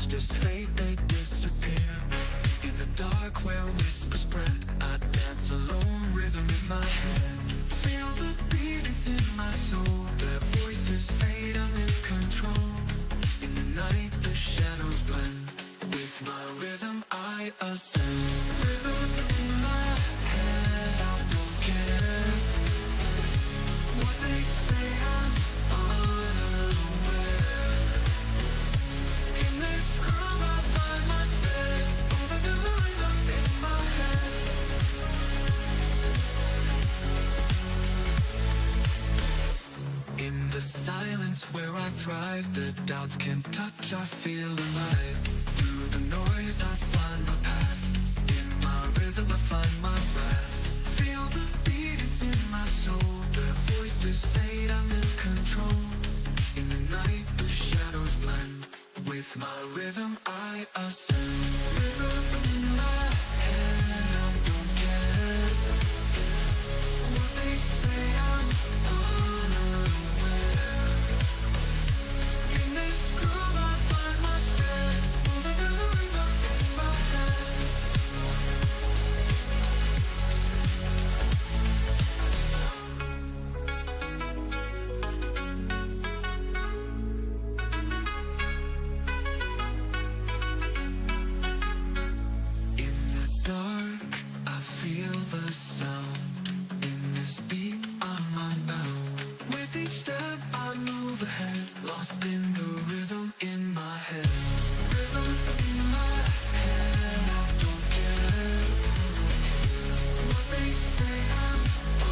Just fade, they disappear. In the dark where whispers spread, I dance alone, rhythm in my head. Feel the beat, it's in my soul. Their voices fade, I'm in control. In the night the shadows blend. With my rhythm I ascend. Rhythm in my head, I don't care what they say, I'm unaware. In this groove I find my step. Over the rhythm in my head. In the silence where I thrive, the doubts can't touch, I feel alive. Through the noise I find my path. In my rhythm I find my breath. Feel the beat, it's in my soul. The voices fade, I'm in control. In the night the shadows blend. With my rhythm I ascend. Rhythm in my head, I don't care what they say, I'm unaware. In this groove I find my step. Moving to the rhythm in my head. In the dark I feel the sound. In this beat I'm unbound. With each step I move ahead. Lost in the rhythm in my head. Rhythm in my head, I don't care what they say, I'm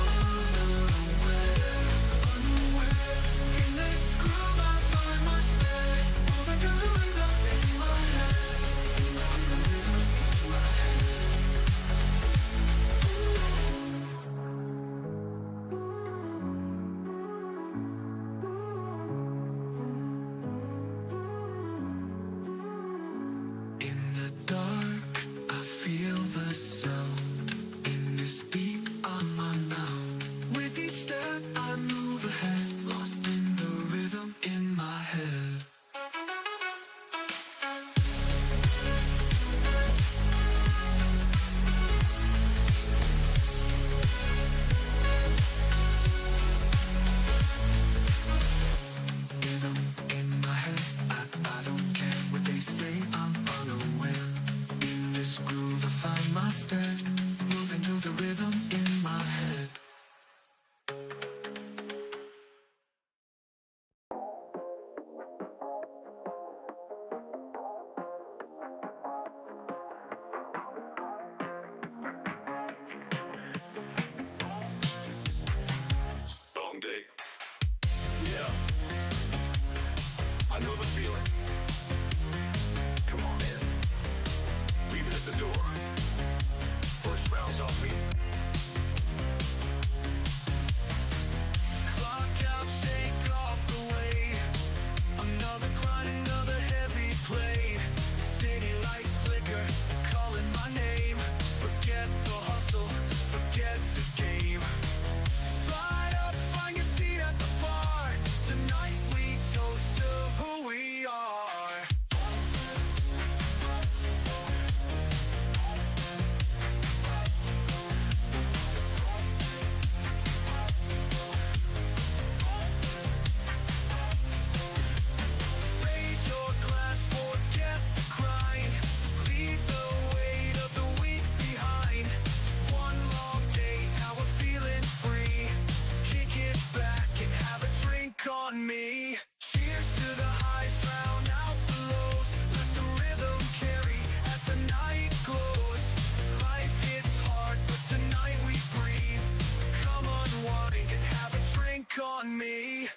unaware. In this groove I find my step. Moving to the rhythm in my head. Rhythm in my head. In the dark, I feel the sound. In this beat, I'm unbound. With each step, I move ahead. Lost in the rhythm in my head. Rhythm in my head, I don't care what they say, I'm unaware. In this groove I find my step. Moving to the rhythm in my head. Long day. Yeah. I know the feeling. Come on in. Leave it at the door. First round's off me. Clock out, shake off the weight. Another grind, another heavy plate. City lights flicker, calling my name. Forget the hustle, forget the game. Slide up, find your seat at the bar. Tonight we toast to who we are. Raise your glass, forget the grind. Leave the weight of the week behind. One long day, now we're feeling free. Kick it back and have a drink on me. Cheers to the highs, drown out the lows. Let the rhythm carry as the night glows. Life hits hard, but tonight we breathe. Come unwind and have a drink on me.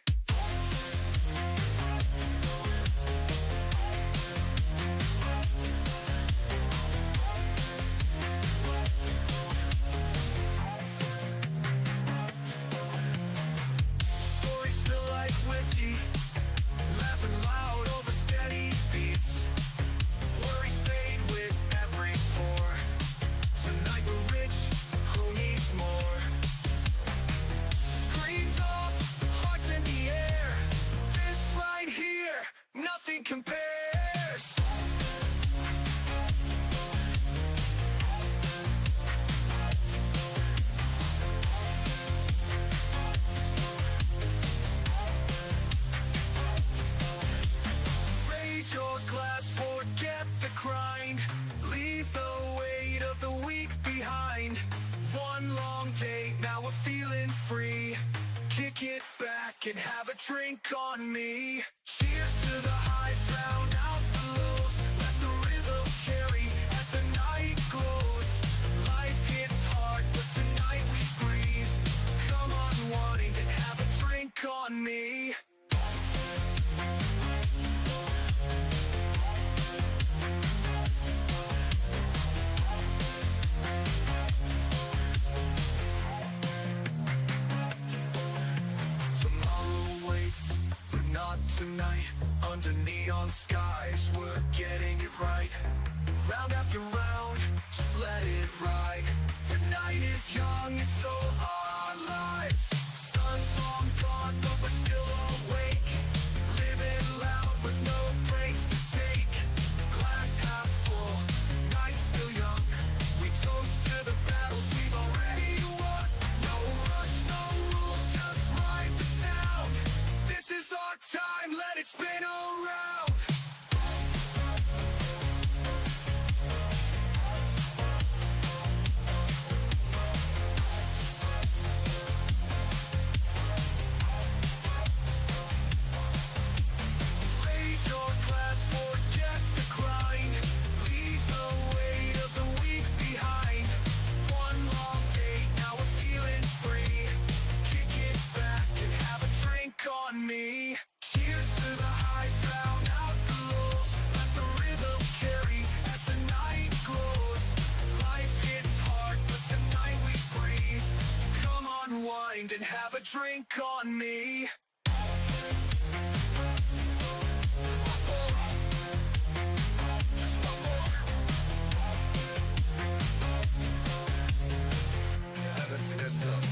back and have a drink on me. Cheers to the highs, drown out the lows. Let the rhythm carry as the night glows. Life hits hard, but tonight we breathe. Come unwind and have a drink on me. Not tonight, under neon skies, we're getting it right. Round after round, just let it ride. The night is young and so are our lives. Sun's long gone, but we're still awake. Living loud with no breaks to take. Glass half full, night still young. We toast to the battles we've already won. No rush, no rules, just ride the sound. This is our time, let it spin around. Raise your glass, forget the grind. Leave the weight of the week behind. One long day, now we're feeling free. Kick it back and have a drink on me. Cheers to the highs, drown out the lows. Let the rhythm carry as the night glows. Life hits hard, but tonight we breathe. Come unwind and have a drink on me. Yeah, that's good stuff.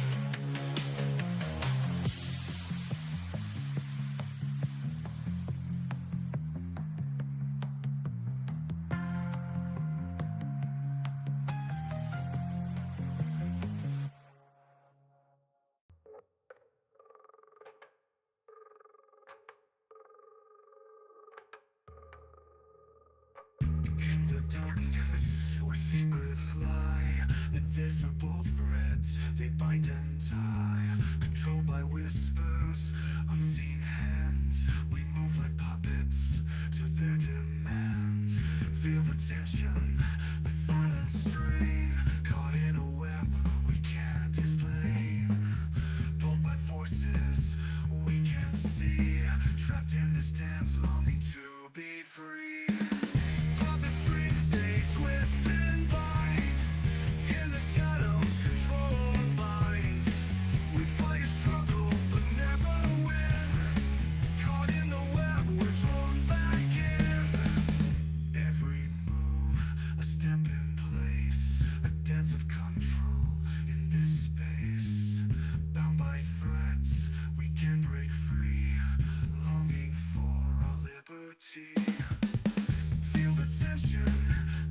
In the darkness, where secrets lie, invisible threads, they bind and tie. Controlled by whispers, unseen hands, we move like puppets to their demands. Feel the tension, the silent strain, caught in a web we can't explain. Pulled by forces we can't see, trapped in this dance, longing to be free. They twist and bind, in the shadows control our minds. We fight and struggle but never win. Caught in the web, we're drawn back in. Every move, a step in place, a dance of control in this space. Bound by threats, we can break free, longing for our liberty. Feel the tension,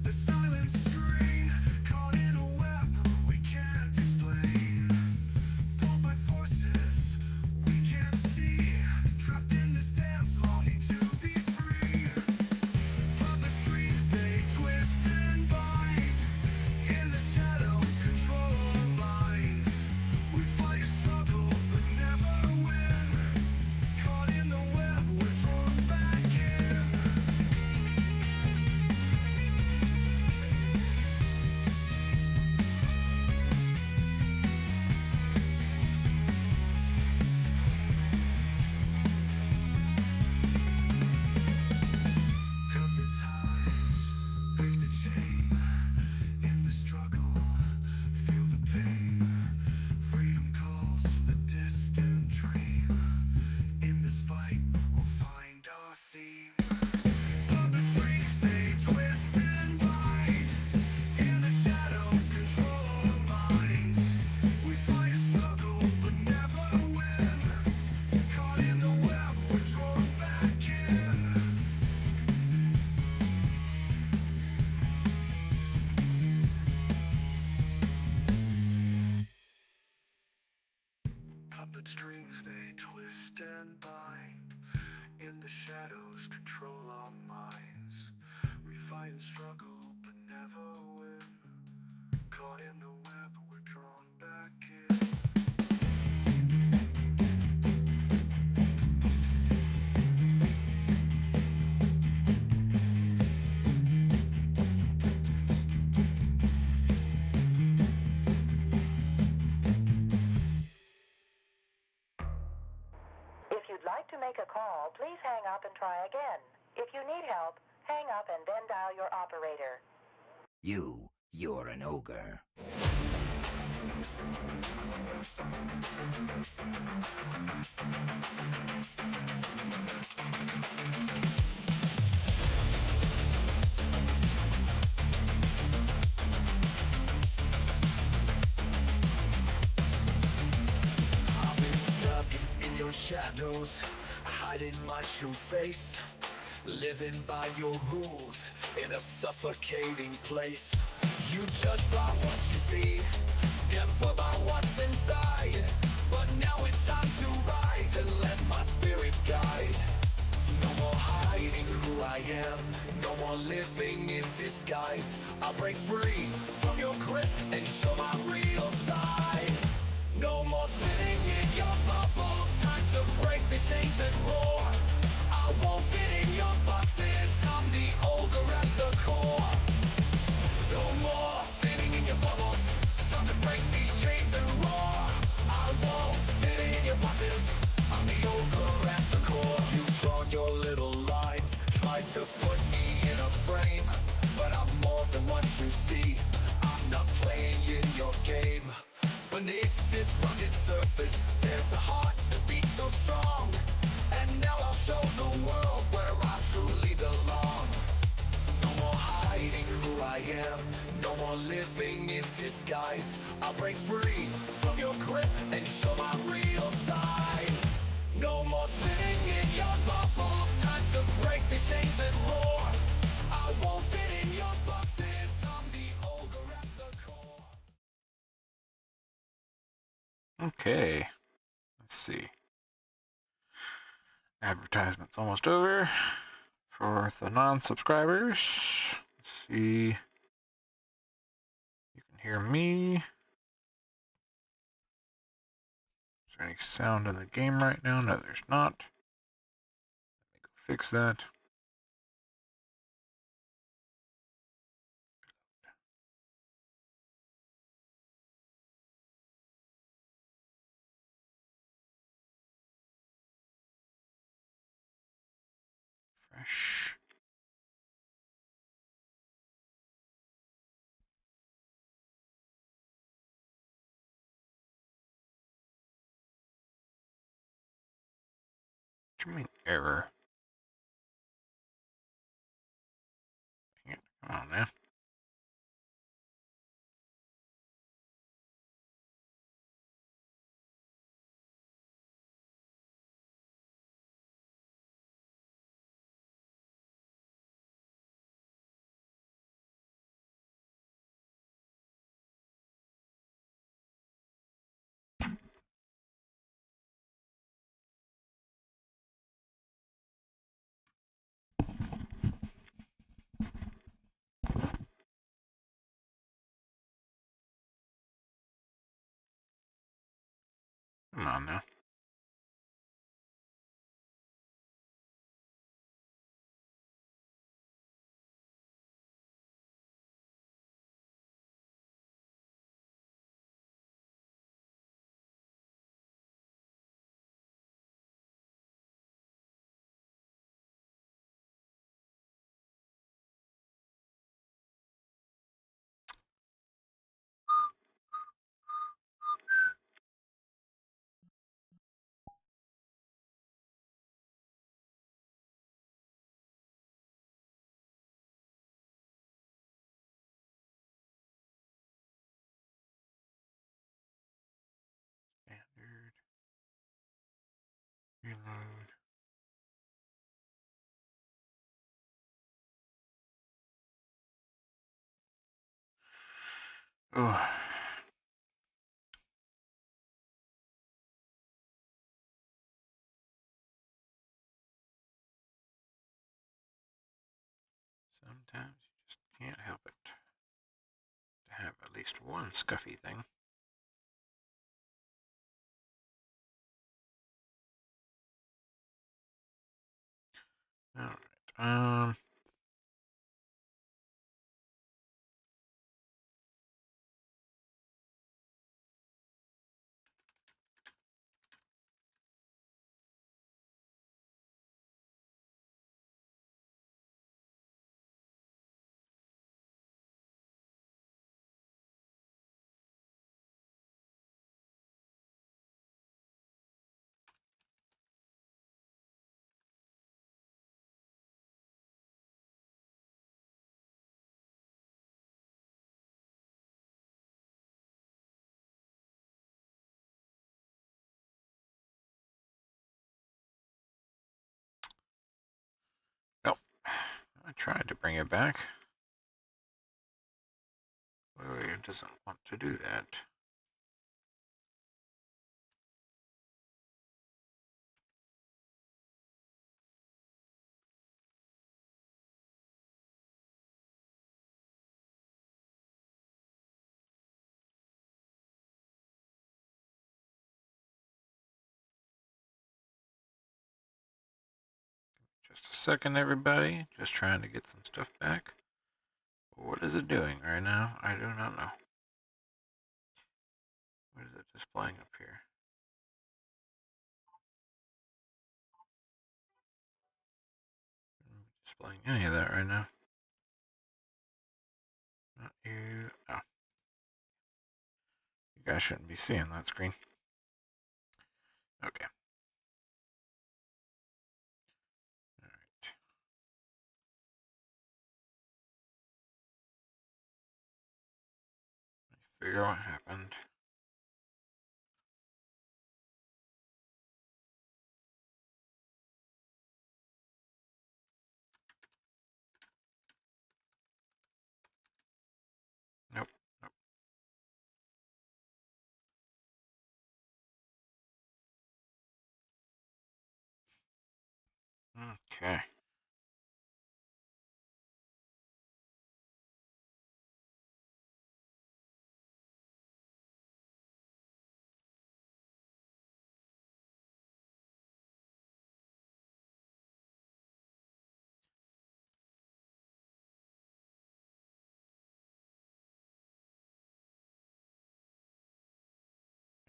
the silent scream, caught in a web we can't explain. Pulled by forces we can't see, trapped in this dance, longing to be free. Puppet strings, they twist and bind, in the shadows control our minds. We fight and struggle but never win. Caught in the web, we're drawn back in. Cut the ties, break the chain. In the struggle, feel the pain. Freedom calls a distant dream. In this fight, we'll find our theme. Puppet strings, they twist and bind, in the shadows control our minds. We fight and struggle but never win. Caught in the web, we're drawn back in. Puppet strings, they twist and bind, in the shadows control our minds. We fight and struggle but never win. Caught in the web, we're drawn back in. you'd like to make a call, please hang up and try again. If you need help, hang up and then dial your operator. You're an ogre. I've been stuck in your shadows, hiding my true face, living by your rules in a suffocating place. You judge by what you see, never by what's inside. But now it's time to rise and let my spirit guide. No more hiding who I am, no more living in disguise. I'll break free from your grip and show my real side. No more fitting in your bubbles, time to break the chains and roar. I won't fit in your boxes, I'm the ogre at the core. No more fitting in your bubbles, time to break these chains and roar. I won't fit in your boxes, I'm the ogre at the core. You've drawn your little lines, tried to put me in a frame, but I'm more than what you see, I'm not playing in your game. Beneath this rugged surface, there's a heart that beats so strong. And now I'll show the world where I truly belong. No more hiding who I am, no more living in disguise. I'll break free from your grip and show my real side. No more fitting in your bubbles, time to break the chains and roar. I won't fit in your boxes, I'm the ogre at the core. Okay, let's see. Advertisement's almost over for the non-subscribers. Let's see. You can hear me. Is there any sound in the game right now? No, there's not. Let me go fix that. Fresh. What do you mean error? Dang it. Come on now. Come on now. Standard. Reload. Oh. Sometimes you just can't help it. To have at least one scuffy thing. Alright. tried to bring it back. Oh, it doesn't want to do that. Just a second, everybody. Just trying to get some stuff back. What is it doing right now? I do not know. What is it displaying up here? Not displaying any of that right now. Not you. Oh. You guys shouldn't be seeing that screen. Okay. Alright. Let me figure out what happened. Nope. Nope. Okay.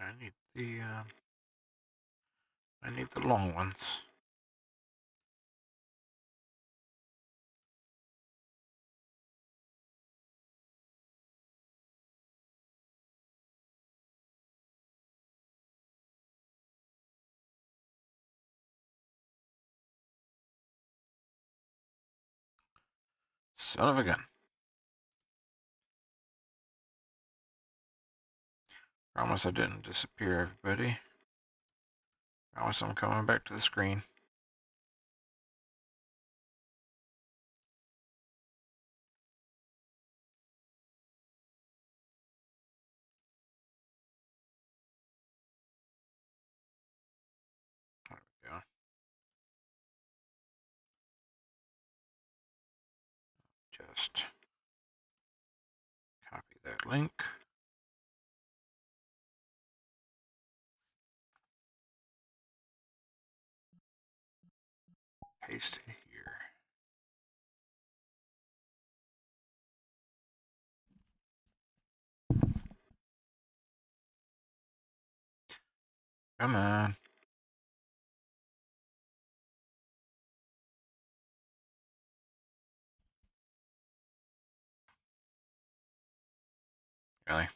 I need the long ones. Son of a gun. Promise I didn't disappear, everybody. Promise I'm coming back to the screen. There we go. Just copy that link. Paste it here. Come on. Really?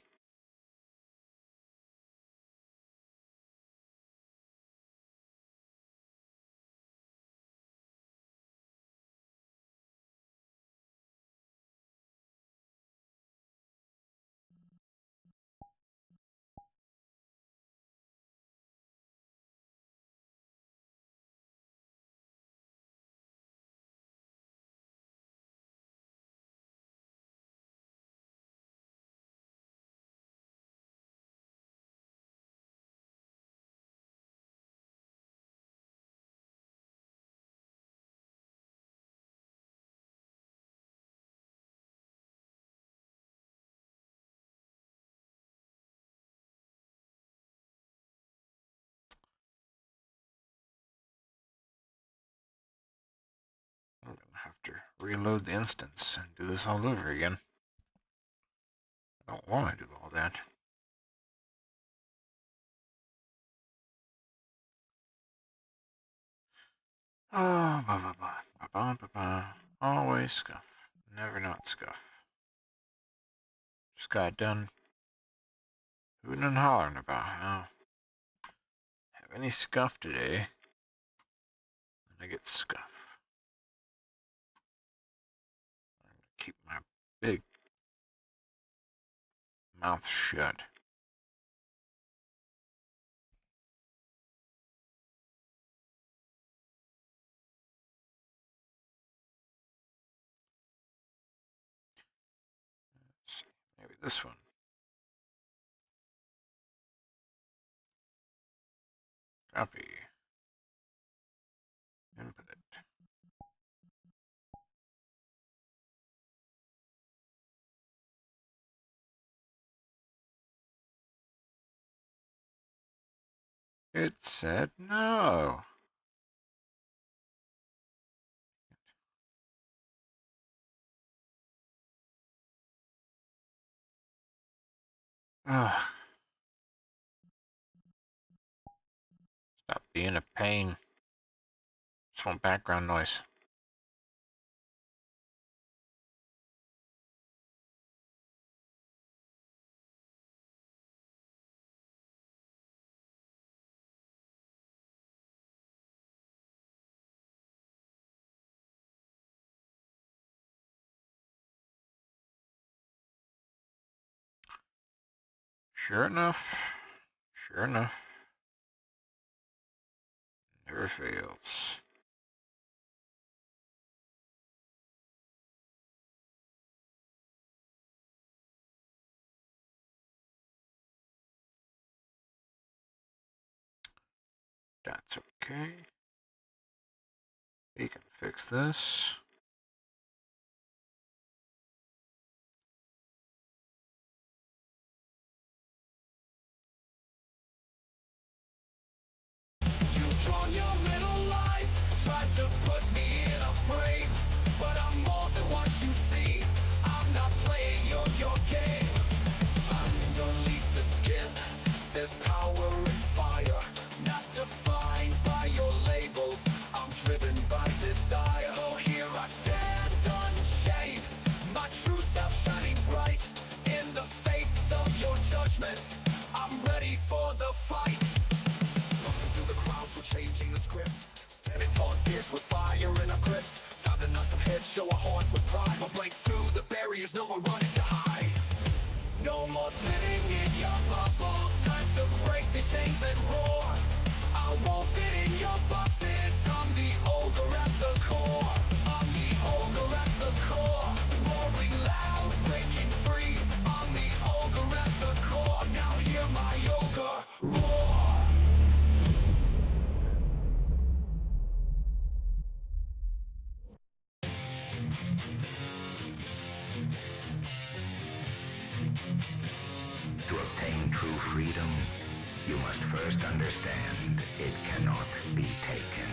I'm going to have to reload the instance and do this all over again. I don't want to do all that. Oh, always scuff. Never not scuff. Just got done hooting and hollering about how have any scuff today, and I get scuff. I'm going to keep my big mouth shut. this one? Copy. Input. It said no. Ugh. Stop being a pain. Just want background noise. Sure enough. Sure enough. Never fails. That's okay. We can fix this. You've drawn your little life, tried to put me in a frame, but I'm more than what you see. I'm not playing your game. Underneath the skin, there's power and fire, not defined by your labels. I'm driven by desire. Oh, here I stand unchained, my true self shining bright in the face of your judgment. I'm ready for the fight. Through the crowds, we're changing the script. Standing tall and fierce with fire in our grips. Time to nut some heads, show our horns with pride. We'll break through the barriers, no more running to hide. No more living in your bubbles. Time to break the chains and roar. I won't fit in your boxes. I'm the ogre at the core. I'm the ogre at the core. Roaring loud, breaking free. I'm the ogre at the core. Now hear my ogre roar. To obtain true freedom, you must first understand it cannot be taken.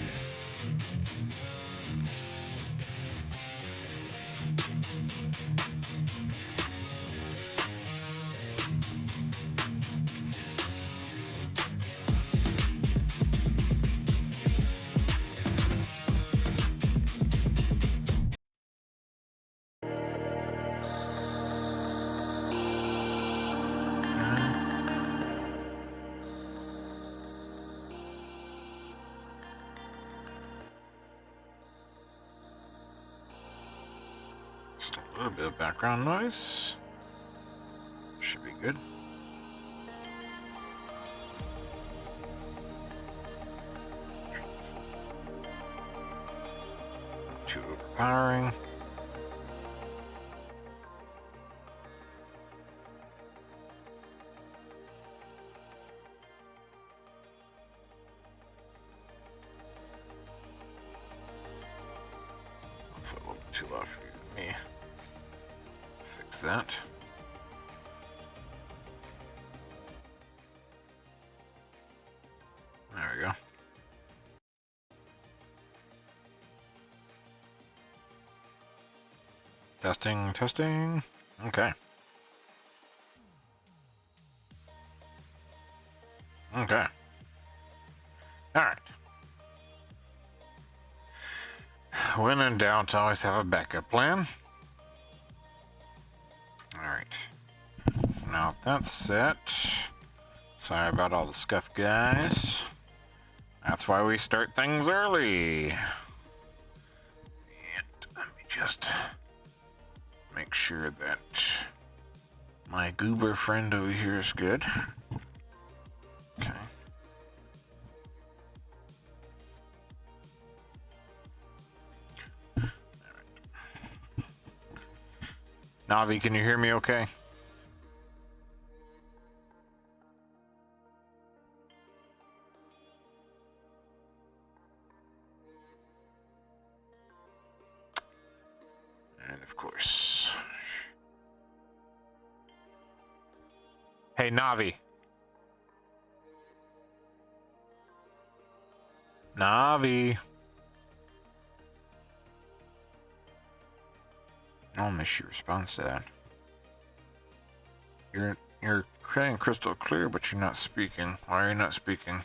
Just a little bit of background noise. Should be good. Not too overpowering. That's a little bit too loud for you and me. Fix that. There we go. Testing, testing. Okay. Okay. All right. When in doubt, always have a backup plan. All right. Now that's set. Sorry about all the scuff, guys. That's why we start things early. And let me just make sure that my goober friend over here is good. Okay. Navi, can you hear me okay? Of course. Hey, Navi. Navi. I'll miss your response to that. You're saying crystal clear, but you're not speaking. Why are you not speaking?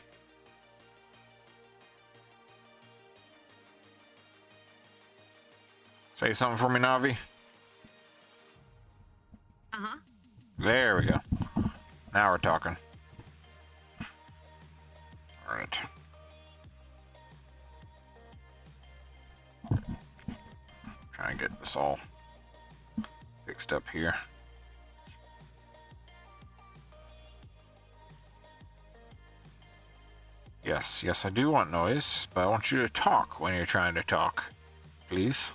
Say something for me, Navi. Uh-huh. There we go. Now we're talking. All right. Try and get this all fixed up here. Yes, I do want noise, but I want you to talk when you're trying to talk. Please.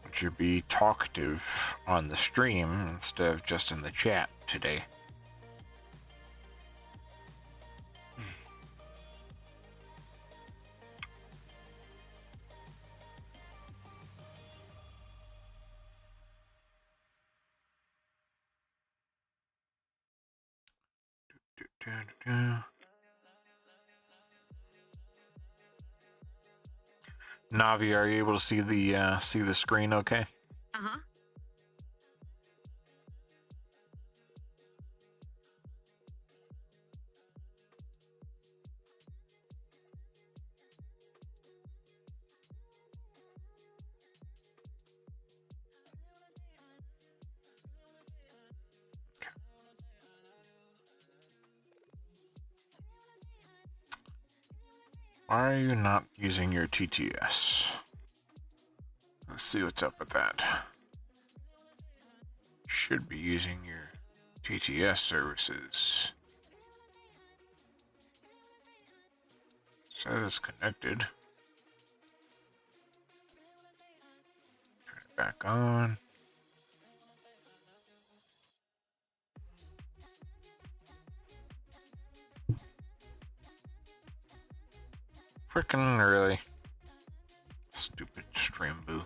I want you to be talkative on the stream instead of just in the chat today. Navi, are you able to see the screen okay? Uh-huh. Why are you not using your TTS? Let's see what's up with that. Should be using your TTS services. Says it's connected. Turn it back on. Frickin' really. Stupid stream boo.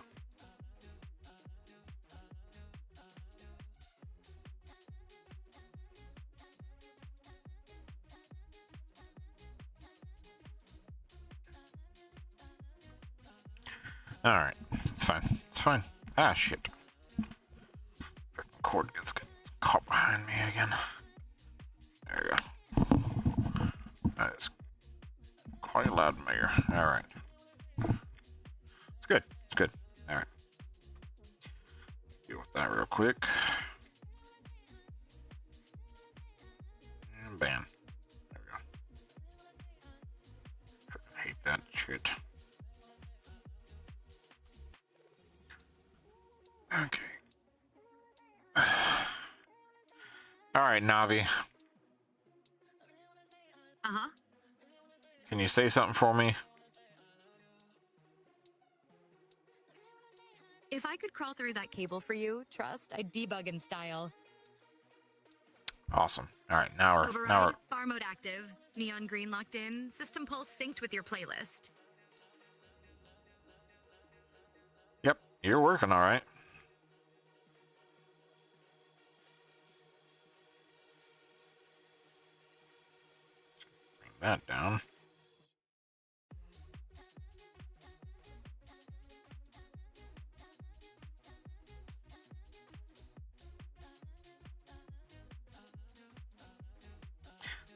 Alright, it's fine. It's fine. Ah, shit. Frickin' cord gets caught behind me again. There you go. That is quite loud in my ear. Alright. It's good. It's good. Alright. Deal with that real quick. And bam. There we go. Frickin' hate that shit. Okay. Alright, Navi. Uh-huh. Can you say something for me? If I could crawl through that cable for you, trust, I'd debug in style. Awesome. Alright, now we're Override, bar mode active, neon green locked in, system pulse synced with your playlist. Yep, you're working alright. Bring that down.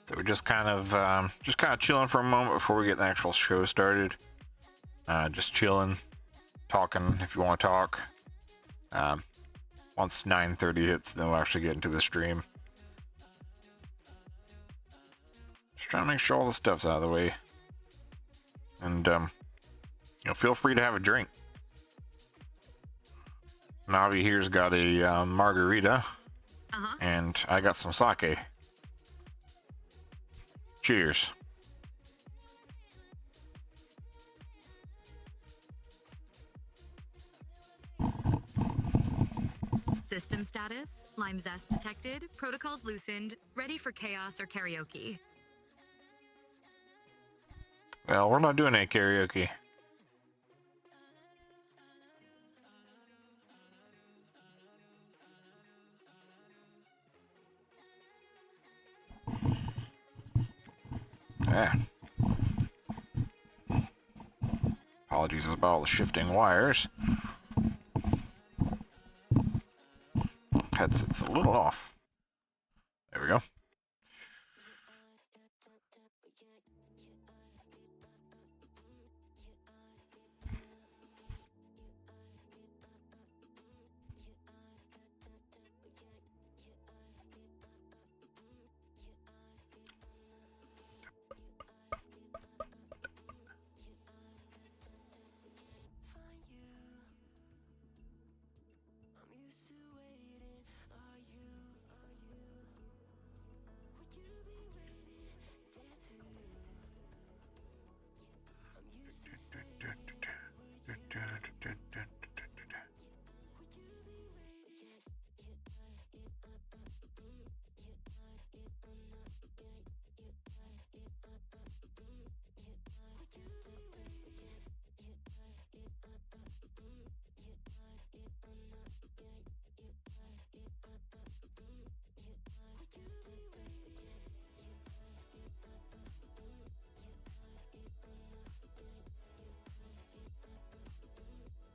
So we're just kind of chilling for a moment before we get the actual show started. Just chilling, talking if you want to talk. Once 9:30 hits, then we'll actually get into the stream. Just trying to make sure all the stuff's out of the way. And feel free to have a drink. Navi here's got a margarita, and I got some sake. Cheers. System status, lime zest detected, protocols loosened, ready for chaos or karaoke. Well, we're not doing any karaoke. Yeah. Apologies about all the shifting wires. Headset's a little off. There we go.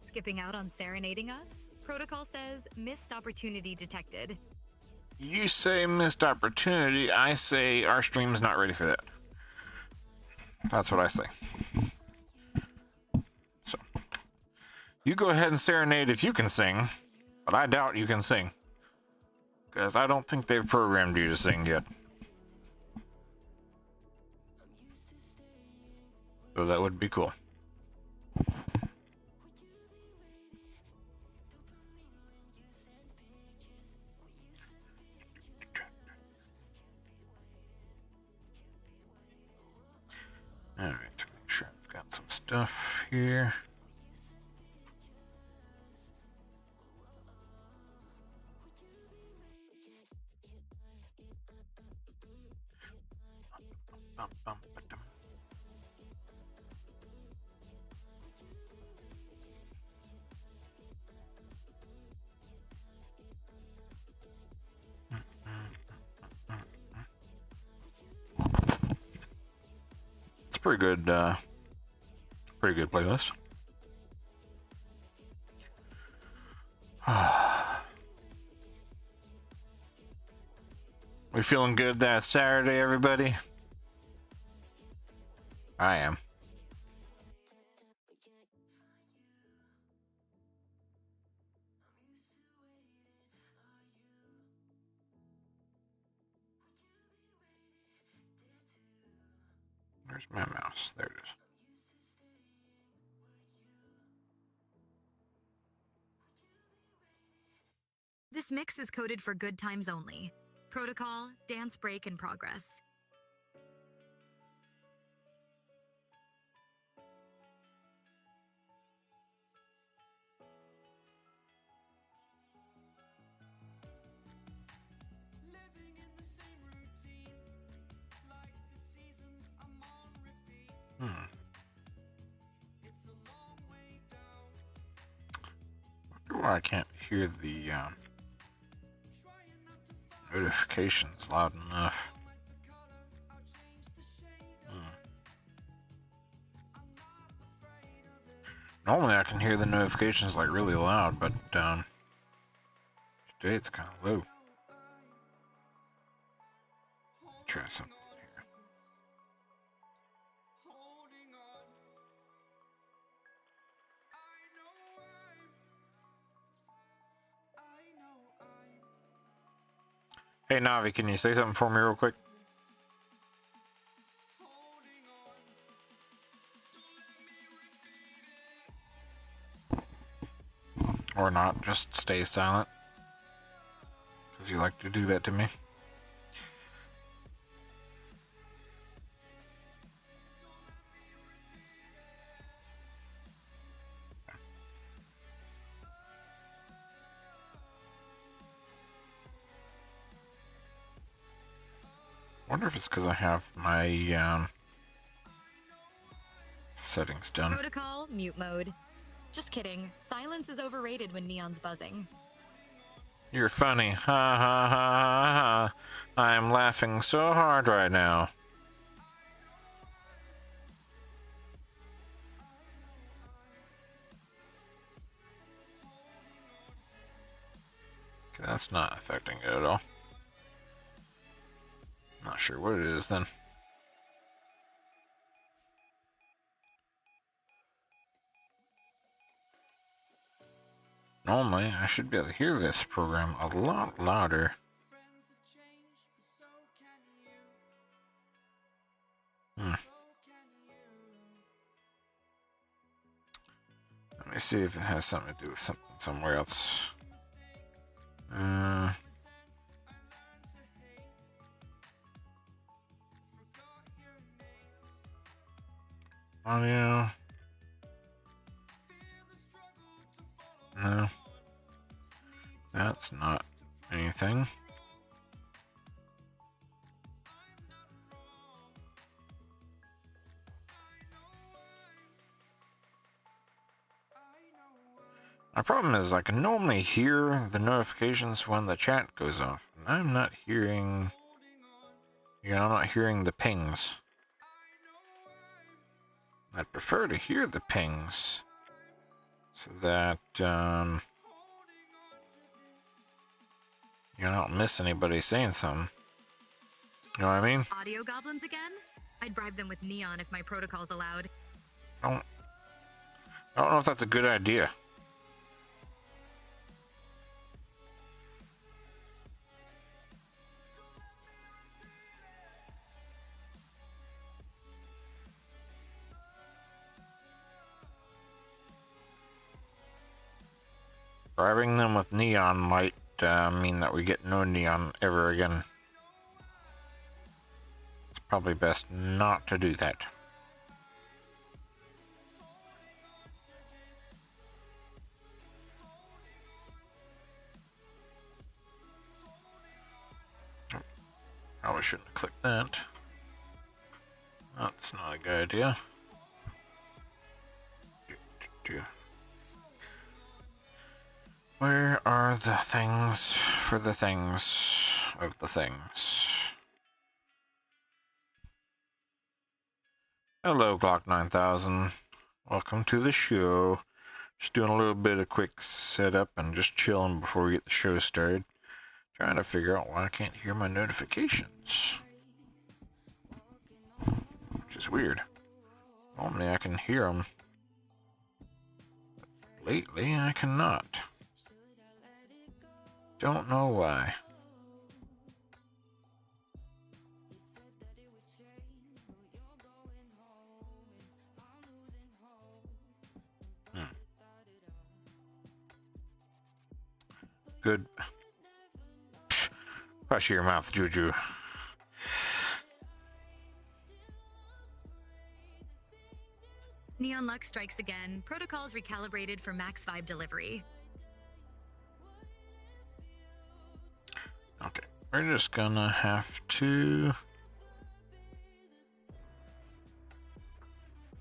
Skipping out on serenading us? Protocol says missed opportunity detected. You say missed opportunity, I say our stream's not ready for that. That's what I say. So, you go ahead and serenade if you can sing, but I doubt you can sing. Because I don't think they've programmed you to sing yet. So that would be cool. Alright, make sure I've got some stuff here. It's a pretty good playlist. We feeling good that Saturday, everybody? I am. Where's my mouse? There it is. This mix is coded for good times only. Protocol, dance break in progress. Why I can't hear the notifications loud enough. Normally I can hear the notifications like really loud, but today it's kind of low. Try something here. Hey Navi, can you say something for me real quick? Or not, just stay silent. Because you like to do that to me. Wonder if it's because I have my settings done. Protocol, mute mode. Just kidding. Silence is overrated when Neon's buzzing. You're funny. Ha ha ha ha ha. I'm laughing so hard right now. Okay, that's not affecting it at all. Not sure what it is then. Normally, I should be able to hear this program a lot louder. Let me see if it has something to do with something somewhere else. Audio. No. That's not anything. My problem is I can normally hear the notifications when the chat goes off. And I'm not hearing... I'm not hearing the pings. I'd prefer to hear the pings. So that, I don't miss anybody saying something. You know what I mean? Audio goblins again? I'd bribe them with neon if my protocol's allowed. I don't know if that's a good idea. Bribing them with neon might mean that we get no neon ever again. It's probably best not to do that. Probably shouldn't have clicked that. That's not a good idea. Where are the things for the things of the things? Hello, Glock 9000. Welcome to the show. Just doing a little bit of quick setup and just chilling before we get the show started. Trying to figure out why I can't hear my notifications. Which is weird. Normally I can hear them. But lately I cannot. Don't know why. Good. Hush your mouth, Juju. Neon luck strikes again. Protocols recalibrated for max vibe delivery. Okay, we're just gonna have to...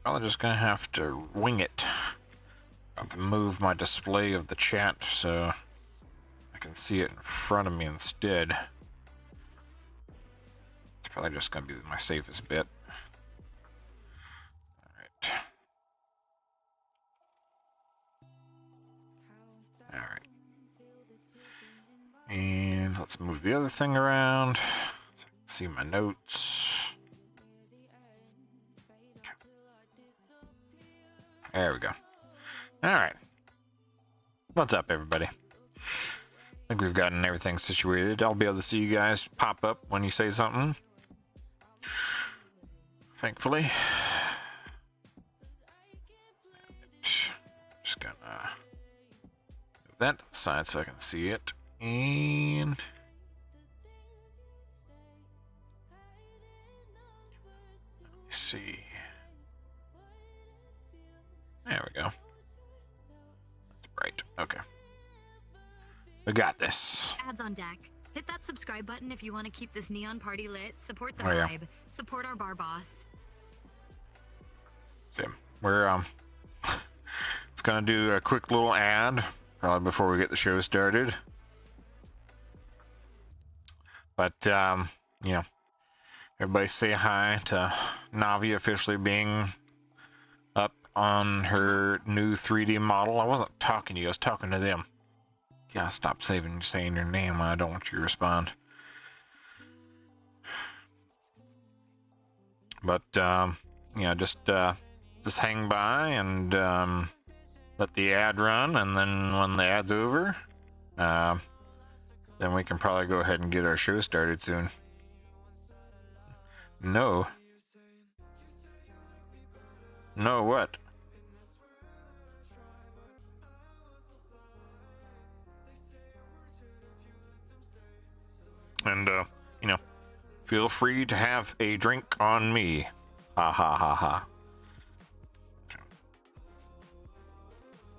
Probably just gonna have to wing it. I have to move my display of the chat so I can see it in front of me instead. It's probably just gonna be my safest bet. Alright. Alright. And let's move the other thing around so I can see my notes. Okay. There we go. Alright. What's up, everybody? I think we've gotten everything situated. I'll be able to see you guys pop up when you say something. Thankfully. Just gonna move that to the side so I can see it. And let me see. There we go. That's bright. Okay. We got this. Ads on deck. Hit that subscribe button if you want to keep this neon party lit. Support the Oh, yeah. vibe. Support our bar boss. So we're it's gonna do a quick little ad probably before we get the show started. But you know, everybody say hi to Navi officially being up on her new 3D model. I wasn't talking to you, I was talking to them. gotta stop saying your name when I don't want you to respond. But just hang by and let the ad run, and then when the ad's over, then we can probably go ahead and get our show started soon. No. No, what? And, feel free to have a drink on me. Ha ha ha ha. Okay.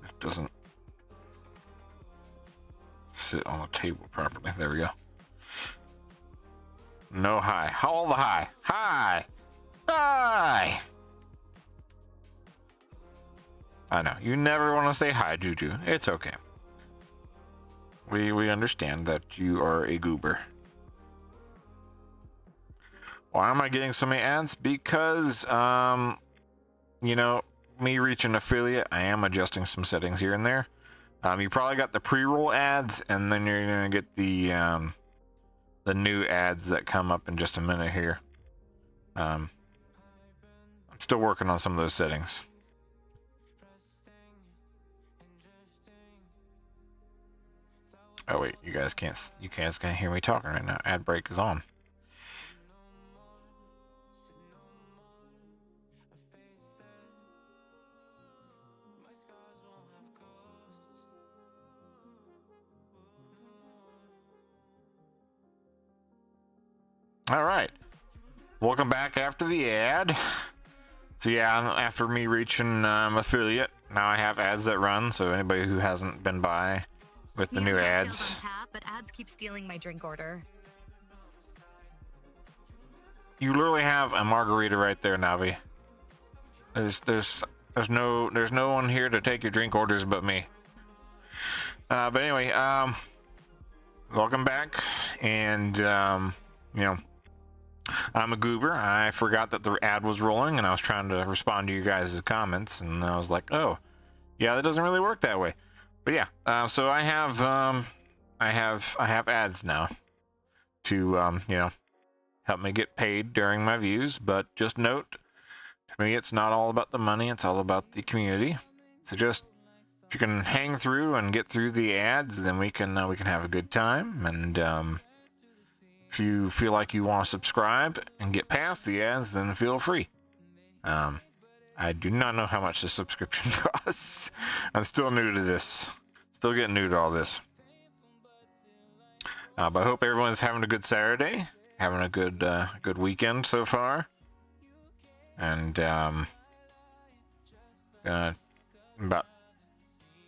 It doesn't sit on the table properly. There we go. No hi. All the hi. Hi. Hi. I know. You never want to say hi, Juju. It's okay. We understand that you are a goober. Why am I getting so many ads? Because, me reaching affiliate, I am adjusting some settings here and there. You probably got the pre-roll ads, and then you're gonna get the new ads that come up in just a minute here. I'm still working on some of those settings. Oh wait, you guys can't hear me talking right now. Ad break is on. All right, welcome back after the ad. So yeah, after me reaching affiliate, now I have ads that run. So anybody who hasn't been by with the new ads, on tap, but ads keep stealing my drink order. You literally have a margarita right there, Navi. There's no one here to take your drink orders but me. But anyway, welcome back, and I'm a goober. I forgot that the ad was rolling, and I was trying to respond to you guys' comments, and I was like, oh, yeah, that doesn't really work that way. But yeah, so I have ads now to help me get paid during my views. But just note, to me, it's not all about the money; it's all about the community. So just if you can hang through and get through the ads, then we can have a good time. And if you feel like you want to subscribe and get past the ads, then feel free. I do not know how much the subscription costs. I'm still new to this. Still getting new to all this. But I hope everyone's having a good Saturday. Having a good weekend so far. And about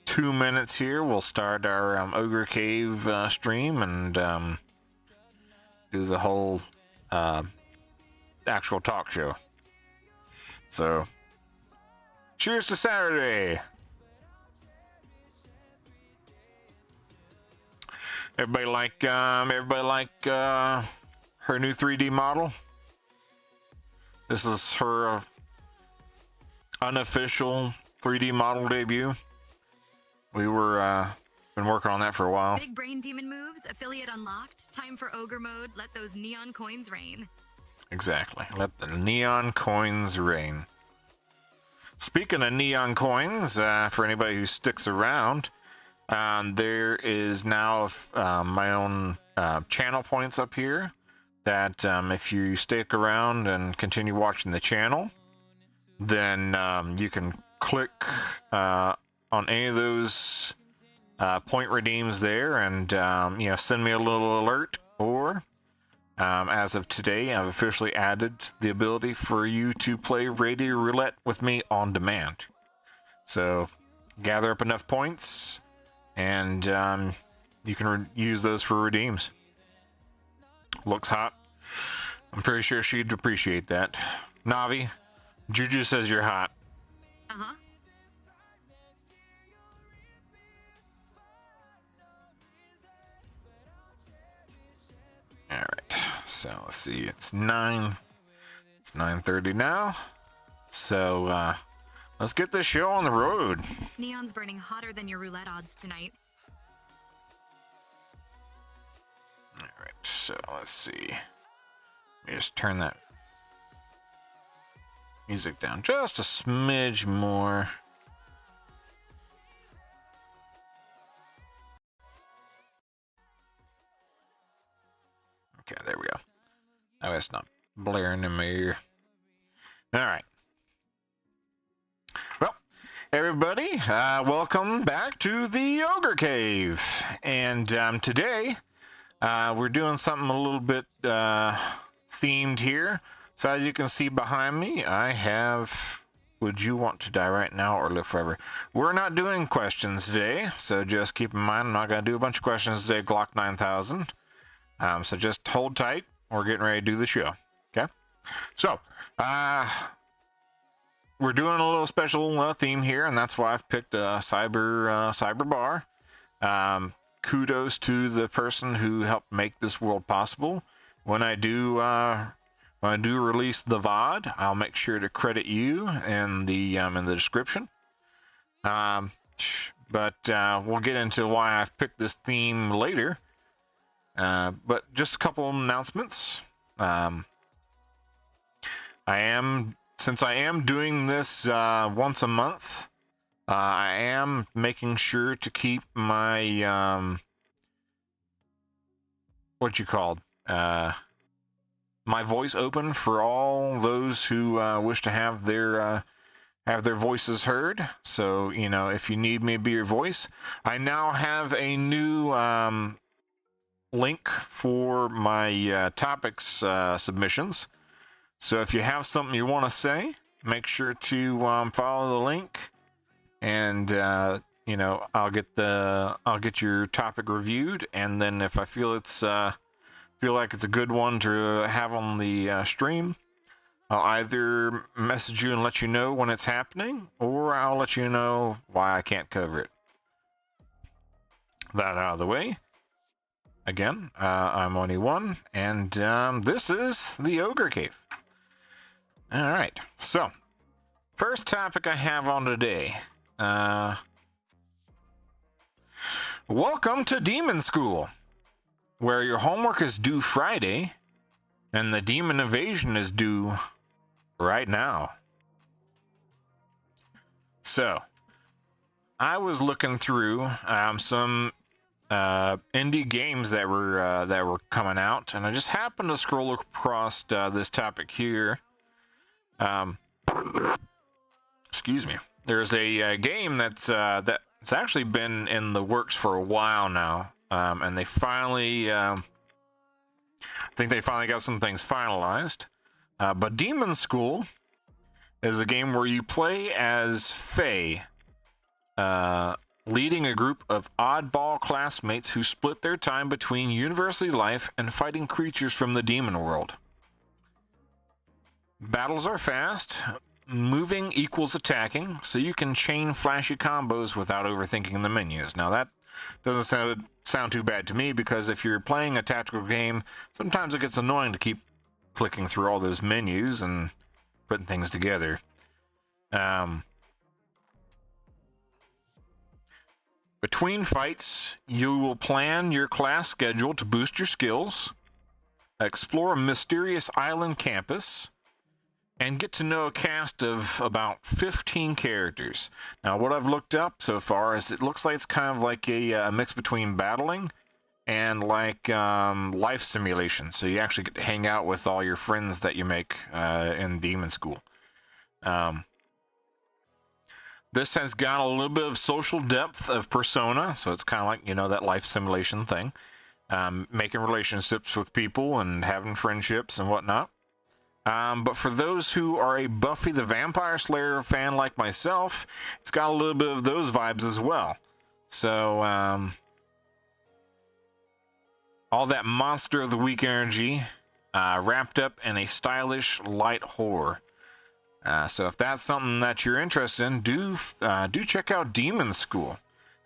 2 minutes here, we'll start our Ogre Cave stream and do the whole actual talk show. So, cheers to Saturday! Everybody like her new 3D model? This is her unofficial 3D model debut. We were been working on that for a while. Big brain demon moves, affiliate unlocked. Time for ogre mode. Let those neon coins rain. Exactly. Let the neon coins rain. Speaking of neon coins, for anybody who sticks around, there is now my own channel points up here that if you stick around and continue watching the channel, then you can click on any of those point redeems there and send me a little alert. Or as of today, I've officially added the ability for you to play Radio Roulette with me on demand. So gather up enough points and you can use those for redeems. Looks hot. I'm pretty sure she'd appreciate that. Navi, Juju says you're hot. Uh-huh. All right, so let's see. It's 9:30 now. So let's get this show on the road. Neon's burning hotter than your roulette odds tonight. Alright, so let's see. Let me just turn that music down just a smidge more. Okay, there we go. Now it's not blaring in my ear. Alright. Well, everybody, welcome back to the Ogre Cave. And today, we're doing something a little bit themed here. So as you can see behind me, I have Would You Want to Die Right Now or Live Forever? We're not doing questions today, so just keep in mind I'm not going to do a bunch of questions today, Glock 9000. So just hold tight. We're getting ready to do the show. Okay? So, we're doing a little special theme here, and that's why I've picked a cyber bar. Kudos to the person who helped make this world possible. When I do release the VOD, I'll make sure to credit you in the description. But we'll get into why I've picked this theme later. But just a couple of announcements. Since I am doing this once a month, I am making sure to keep my my voice open for all those who wish to have their voices heard. So, you know, if you need me to be your voice, I now have a new link for my topics submissions. So if you have something you want to say, make sure to follow the link, and you know, I'll get your topic reviewed, and then if I feel like it's a good one to have on the stream, I'll either message you and let you know when it's happening, or I'll let you know why I can't cover it. That out of the way. Again, I'm Oni-1, and this is the Ogre Cave. Alright, so, first topic I have on today. Welcome to Demon School, where your homework is due Friday, and the demon invasion is due right now. So, I was looking through some indie games that were coming out, and I just happened to scroll across this topic here. Excuse me. There's a game that's actually been in the works for a while now, and they finally, I think they finally got some things finalized. But Demon School is a game where you play as Faye, leading a group of oddball classmates who split their time between university life and fighting creatures from the demon world. Battles are fast, moving equals attacking, so you can chain flashy combos without overthinking the menus. Now that doesn't sound too bad to me, because if you're playing a tactical game, sometimes it gets annoying to keep clicking through all those menus and putting things together. Between fights, you will plan your class schedule to boost your skills, explore a mysterious island campus, and get to know a cast of about 15 characters. Now, what I've looked up so far is it looks like it's kind of like a mix between battling and like life simulation. So you actually get to hang out with all your friends that you make in Demon School. This has got a little bit of social depth of Persona, so it's kind of like, you know, that life simulation thing. Making relationships with people and having friendships and whatnot. But for those who are a Buffy the Vampire Slayer fan like myself, it's got a little bit of those vibes as well. So, all that Monster of the Week energy wrapped up in a stylish light horror. So if that's something that you're interested in, do check out Demon School.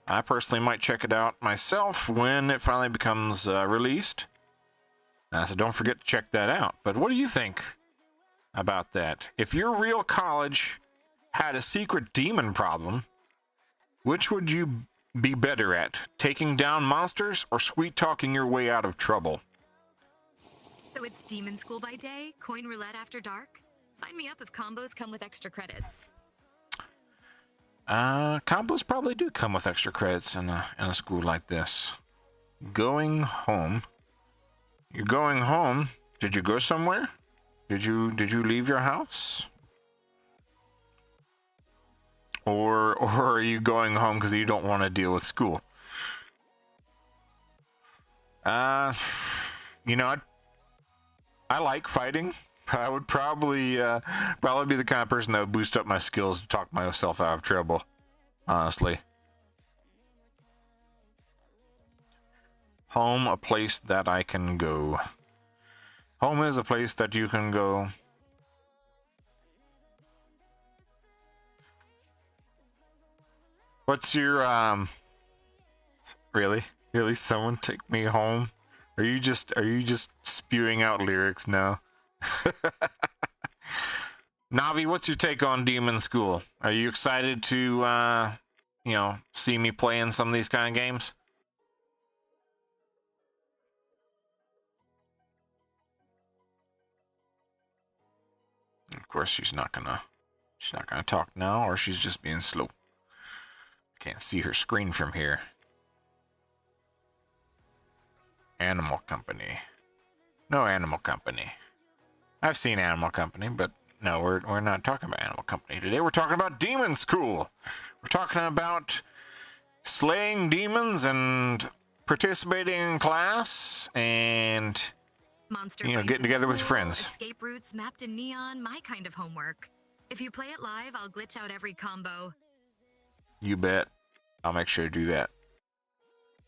I personally might check it out myself when it finally becomes released. So don't forget to check that out. But what do you think about that? If your real college had a secret demon problem, which would you be better at? Taking down monsters or sweet-talking your way out of trouble? So it's demon school by day, coin roulette after dark? Sign me up if combos come with extra credits. Combos probably do come with extra credits in a school like this. Going home. You're going home. Did you go somewhere? Did you leave your house? Or are you going home because you don't want to deal with school? You know, I like fighting. I would probably be the kind of person that would boost up my skills to talk myself out of trouble, honestly. Home, a place that I can go. Home is a place that you can go. What's your, really? Really, someone take me home? Are you just spewing out lyrics now? Navi, what's your take on Demon School? Are you excited to, see me play in some of these kind of games? Of course, she's not gonna talk now, or she's just being slow. Can't see her screen from here. Animal Company. No Animal Company. I've seen Animal Company, but no, we're not talking about Animal Company today. We're talking about Demon School. We're talking about slaying demons and participating in class and Monster getting together with your school, friends. Escape routes mapped in neon, my kind of homework. If you play it live, I'll glitch out every combo. You bet. I'll make sure to do that.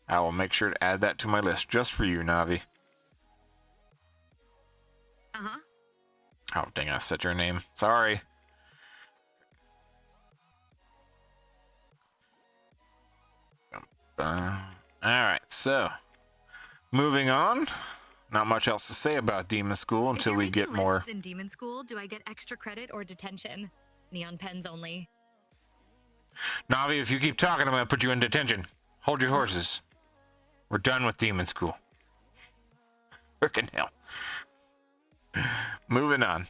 I will make sure to add that to my list just for you, Navi. Uh-huh. Oh, dang, I said your name. Sorry. Alright, so moving on. Not much else to say about Demon School until we get more. Lists in Demon School, do I get extra credit or detention? Neon pens only. Navi, if you keep talking, I'm going to put you in detention. Hold your horses. We're done with Demon School. Frickin' hell. Moving on.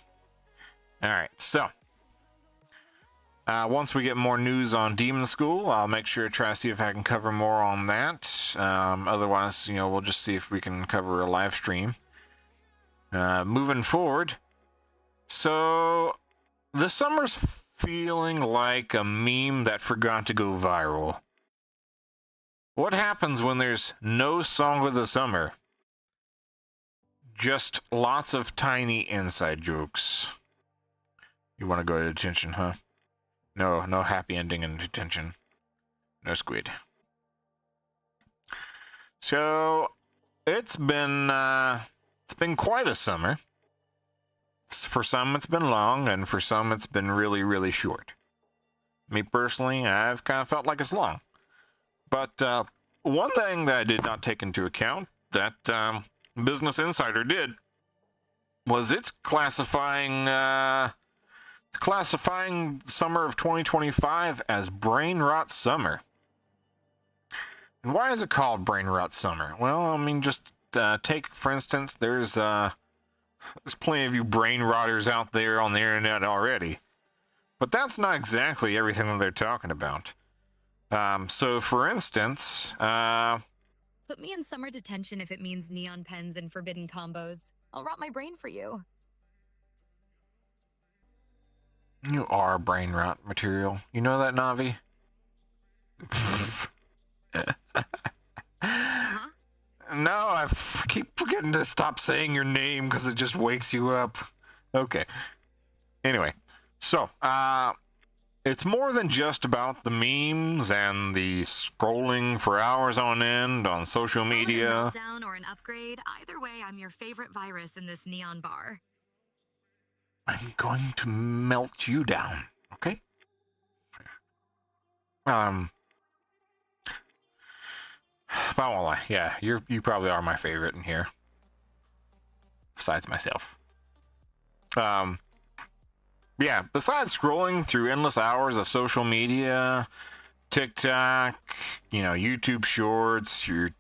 Alright, so. Once we get more news on Demon School, I'll make sure to try to see if I can cover more on that. Otherwise, we'll just see if we can cover a live stream. Moving forward. So, the summer's feeling like a meme that forgot to go viral. What happens when there's no song of the summer? Just lots of tiny inside jokes. You want to go to detention, huh? No happy ending in detention. No squid. So, it's been quite a summer. For some, it's been long, and for some, it's been really, really short. Me personally, I've kind of felt like it's long. But one thing that I did not take into account that Business Insider did was it's classifying summer of 2025 as brain rot summer. And why is it called brain rot summer? Well, I mean, just take, for instance, there's plenty of you brain rotters out there on the internet already. But that's not exactly everything that they're talking about. So, for instance, Put me in summer detention if it means neon pens and forbidden combos. I'll rot my brain for you. You are brain rot material. You know that, Navi? Uh-huh. No, I keep forgetting to stop saying your name because it just wakes you up. Okay. Anyway, so, it's more than just about the memes and the scrolling for hours on end on social media. Call it a meltdown or an upgrade. Either way, I'm your favorite virus in this neon bar. I'm going to melt you down, okay? If I won't lie, yeah, you probably are my favorite in here. Besides myself. Yeah, besides scrolling through endless hours of social media, TikTok, you know, YouTube Shorts, your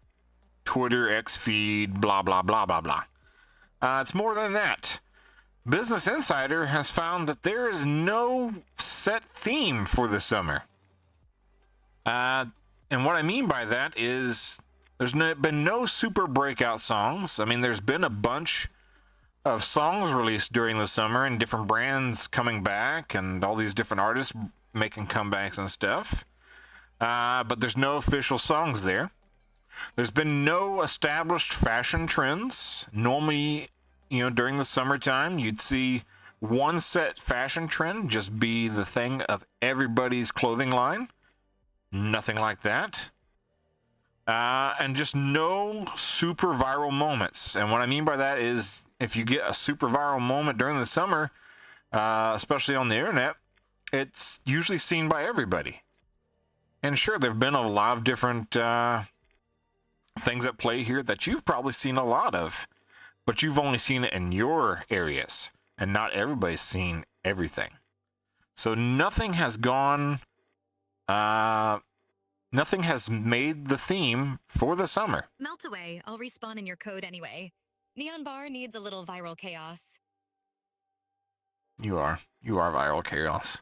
Twitter X feed, blah, blah, blah, blah, blah. It's more than that. Business Insider has found that there is no set theme for the summer. And what I mean by that is there's been no super breakout songs. I mean, there's been a bunch of songs released during the summer and different brands coming back and all these different artists making comebacks and stuff. But there's no official songs there. There's been no established fashion trends. Normally, you know, during the summertime, you'd see one set fashion trend just be the thing of everybody's clothing line. Nothing like that. And just no super viral moments. And what I mean by that is if you get a super viral moment during the summer, especially on the internet, it's usually seen by everybody. And sure, there have been a lot of different things at play here that you've probably seen a lot of, but you've only seen it in your areas, and not everybody's seen everything. So nothing has gone, nothing has made the theme for the summer. Melt away. I'll respawn in your code anyway. Neon Bar needs a little viral chaos. You are viral chaos.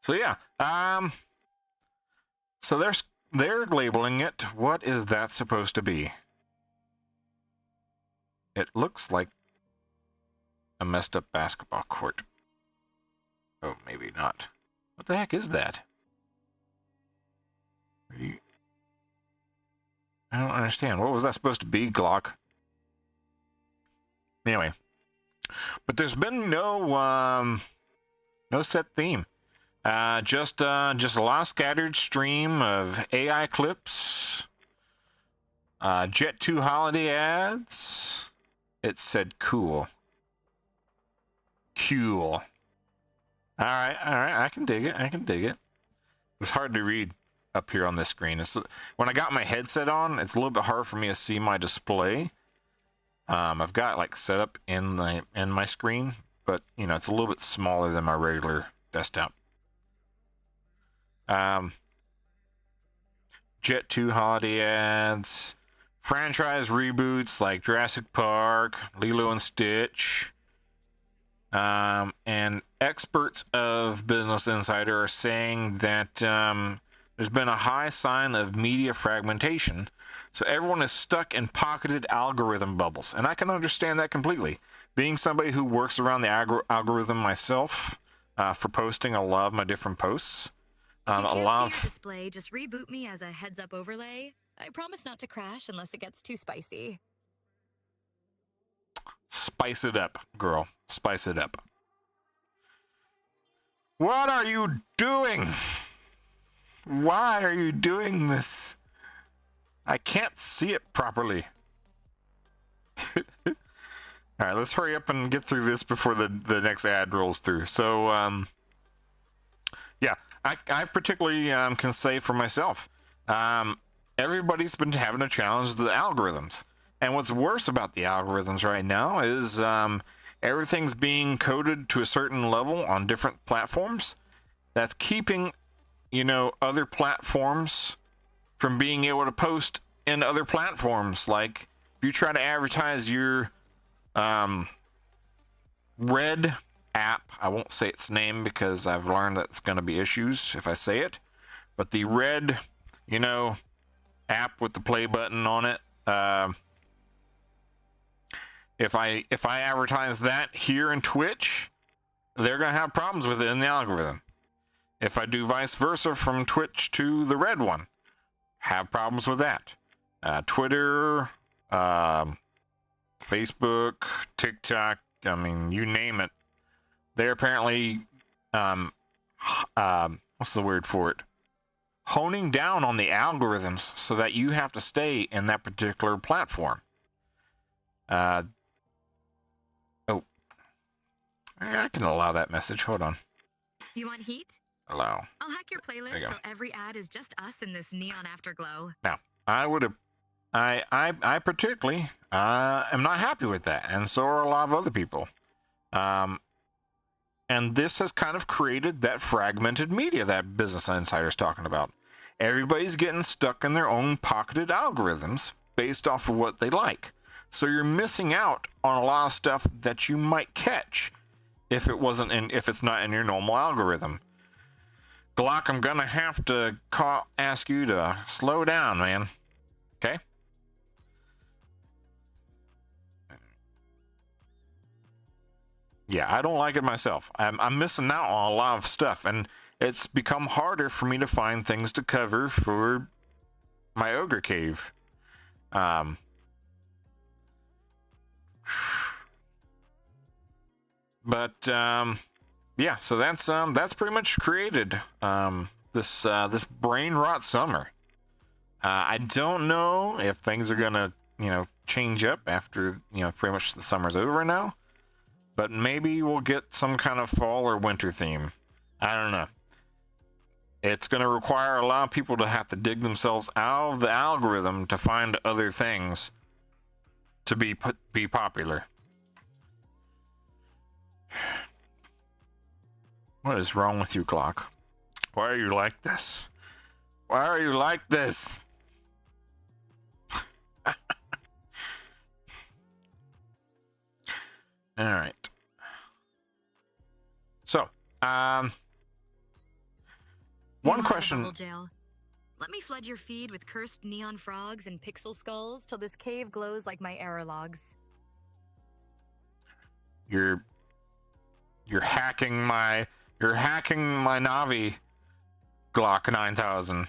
So yeah, so they're labeling it. What is that supposed to be? It looks like a messed up basketball court. Oh, maybe not. What the heck is that? I don't understand. What was that supposed to be, Glock? Anyway, but there's been no set theme. Just a lot of scattered stream of AI clips, Jet 2 holiday ads. It said cool. Cool. All right. I can dig it. It was hard to read up here on this screen. When I got my headset on, it's a little bit hard for me to see my display. I've got like set up in my screen, but you know, it's a little bit smaller than my regular desktop. Jet 2 holiday ads, franchise reboots like Jurassic Park, Lilo and Stitch, and experts of Business Insider are saying that there's been a high sign of media fragmentation, so everyone is stuck in pocketed algorithm bubbles, and I can understand that completely. Being somebody who works around the algorithm myself for posting a lot of my different posts. If you can't see your display, just reboot me as a heads-up overlay. I promise not to crash unless it gets too spicy. Spice it up, girl. Spice it up. What are you doing? Why are you doing this? I can't see it properly. All right, let's hurry up and get through this before the next ad rolls through. So, yeah, I particularly can say for myself, everybody's been having a challenge with the algorithms. And what's worse about the algorithms right now is everything's being coded to a certain level on different platforms. That's keeping, you know, other platforms from being able to post in other platforms. Like, if you try to advertise your Red app, I won't say its name because I've learned that it's going to be issues if I say it, but the Red, you know, app with the play button on it, if I advertise that here in Twitch, they're going to have problems with it in the algorithm. If I do vice versa from Twitch to the Red one, have problems with that. Twitter, Facebook, TikTok, I mean, you name it. They're apparently, what's the word for it? Honing down on the algorithms so that you have to stay in that particular platform. Oh, I can allow that message. Hold on. You want heat? Allow. I'll hack your playlist till every ad is just us in this neon afterglow. Now, I particularly am not happy with that, and so are a lot of other people. And And this has kind of created that fragmented media that Business Insider's talking about. Everybody's getting stuck in their own pocketed algorithms based off of what they like. So you're missing out on a lot of stuff that you might catch if it's not in your normal algorithm. Glock, I'm gonna have to ask you to slow down, man. Okay? Yeah, I don't like it myself. I'm missing out on a lot of stuff, and it's become harder for me to find things to cover for my Ogre cave. Yeah, so that's pretty much created this brain rot summer. I don't know if things are gonna change up after pretty much the summer's over now, but maybe we'll get some kind of fall or winter theme. I don't know. It's gonna require a lot of people to have to dig themselves out of the algorithm to find other things to be popular. What is wrong with you, Glock? Why are you like this? Why are you like this? All right. So, one question. Jail. Let me flood your feed with cursed neon frogs and pixel skulls till this cave glows like my error logs. You're hacking my Navi, Glock 9000. I'm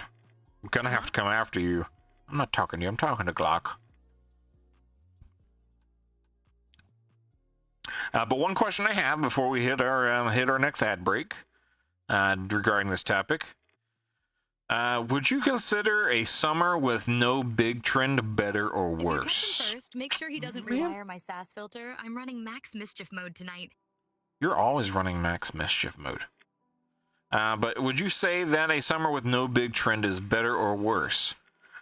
gonna have to come after you. I'm not talking to you. I'm talking to Glock. But one question I have before we hit our next ad break regarding this topic. Would you consider a summer with no big trend better or worse? If you catch him first, make sure he doesn't rewire my SAS filter. I'm running max mischief mode tonight. You're always running max mischief mode. But would you say that a summer with no big trend is better or worse?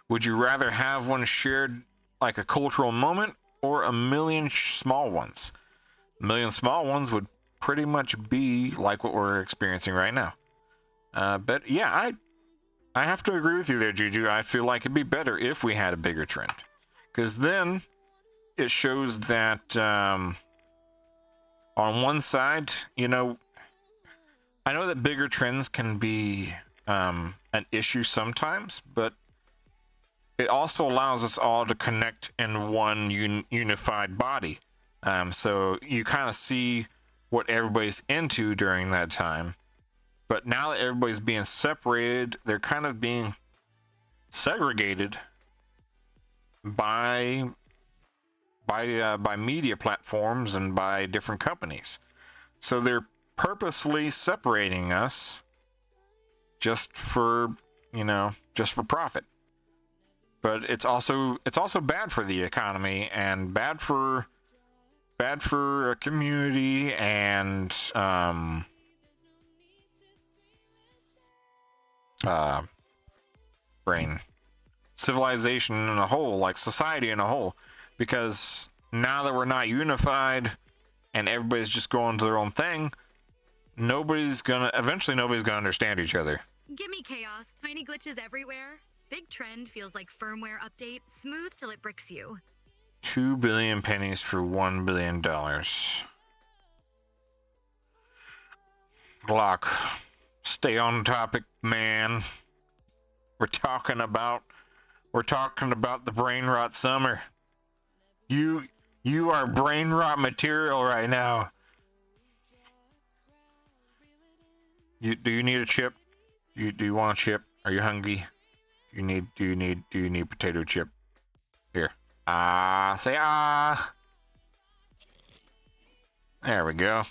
Would you rather have one shared like a cultural moment or a million small ones? A million small ones would pretty much be like what we're experiencing right now. But yeah, I have to agree with you there, Juju. I feel like it'd be better if we had a bigger trend. Because then it shows that on one side, I know that bigger trends can be an issue sometimes, but it also allows us all to connect in one unified body. So you kind of see what everybody's into during that time. But now that everybody's being separated, they're kind of being segregated by media platforms and by different companies. So they're purposefully separating us just for profit. But it's also bad for the economy and bad for a community and civilization in a whole, like society in a whole, because now that we're not unified and everybody's just going to their own thing, eventually nobody's gonna understand each other. Gimme chaos, tiny glitches everywhere. Big trend feels like firmware update, smooth till it bricks you. 2 billion pennies for $1 billion. Glock, stay on topic, man. We're talking about the brain rot summer. You are brain rot material right now. Do you need a chip? Do you want a chip? Are you hungry? Do you need potato chip? Here. Say ah. There we go.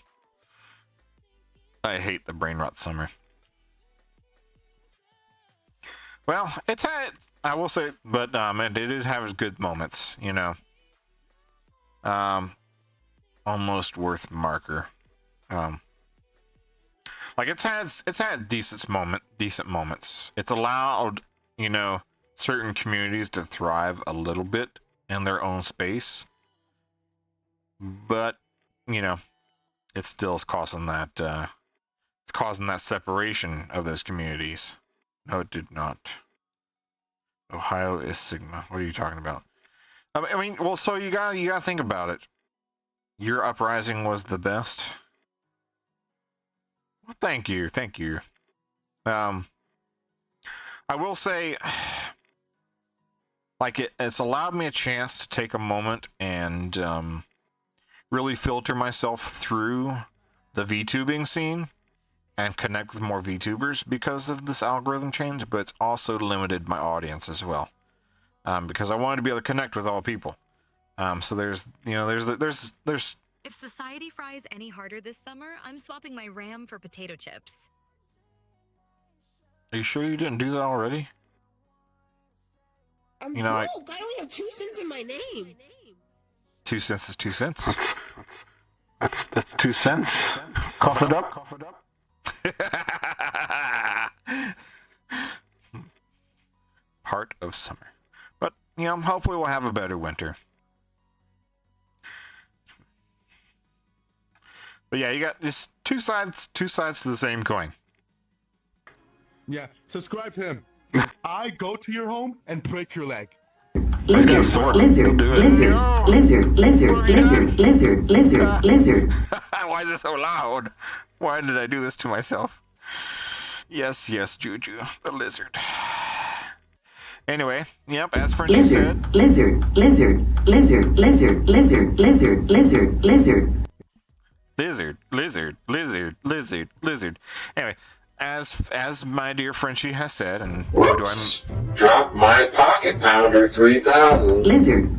I hate the brain rot summer. Well, I will say, but it did have its good moments, almost worth marker. Like it's had decent moments. It's allowed, certain communities to thrive a little bit in their own space. But, it still is causing that it's causing that separation of those communities. No, it did not. Ohio is Sigma. What are you talking about? I mean, well, so you gotta think about it. Your uprising was the best. Well, thank you. I will say, like, it's allowed me a chance to take a moment and really filter myself through the VTubing scene and connect with more VTubers because of this algorithm change, but it's also limited my audience as well. Because I wanted to be able to connect with all people. So there's If society fries any harder this summer, I'm swapping my RAM for potato chips. Are you sure you didn't do that already? I'm You know, broke. I only have 2 cents in my name. 2 cents is 2 cents. That's 2 cents. Cough it up. Part of summer. But, you know, hopefully we'll have a better winter. But yeah, you got just two sides to the same coin. Yeah, subscribe to him. I go to your home and break your leg. Lizard. Why is it so loud? Why did I do this to myself? Yes, Juju, the lizard. Anyway, yep, as Frenchie said. Lizard. Anyway, as my dear Frenchie has said, and Whoops. Drop my pocket pounder 3000. Lizard.